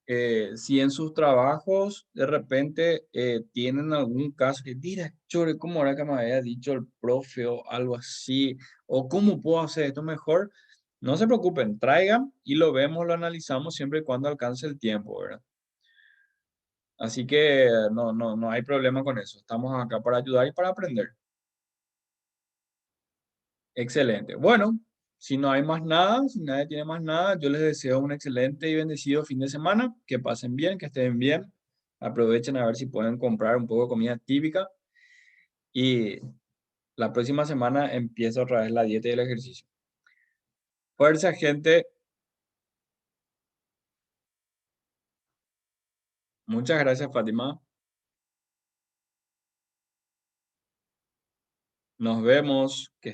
S1: Si en sus trabajos de repente tienen algún caso que mira, chore, ¿cómo era que me había dicho el profe o algo así? ¿O cómo puedo hacer esto mejor? No se preocupen, traigan y lo vemos, lo analizamos siempre y cuando alcance el tiempo, ¿verdad? Así que no hay problema con eso. Estamos acá para ayudar y para aprender. Excelente. Bueno, si no hay más nada, si nadie tiene más nada, yo les deseo un excelente y bendecido fin de semana. Que pasen bien, que estén bien. Aprovechen a ver si pueden comprar un poco de comida típica. Y la próxima semana empieza otra vez la dieta y el ejercicio. Fuerza, gente. Muchas gracias, Fátima. Nos vemos. Que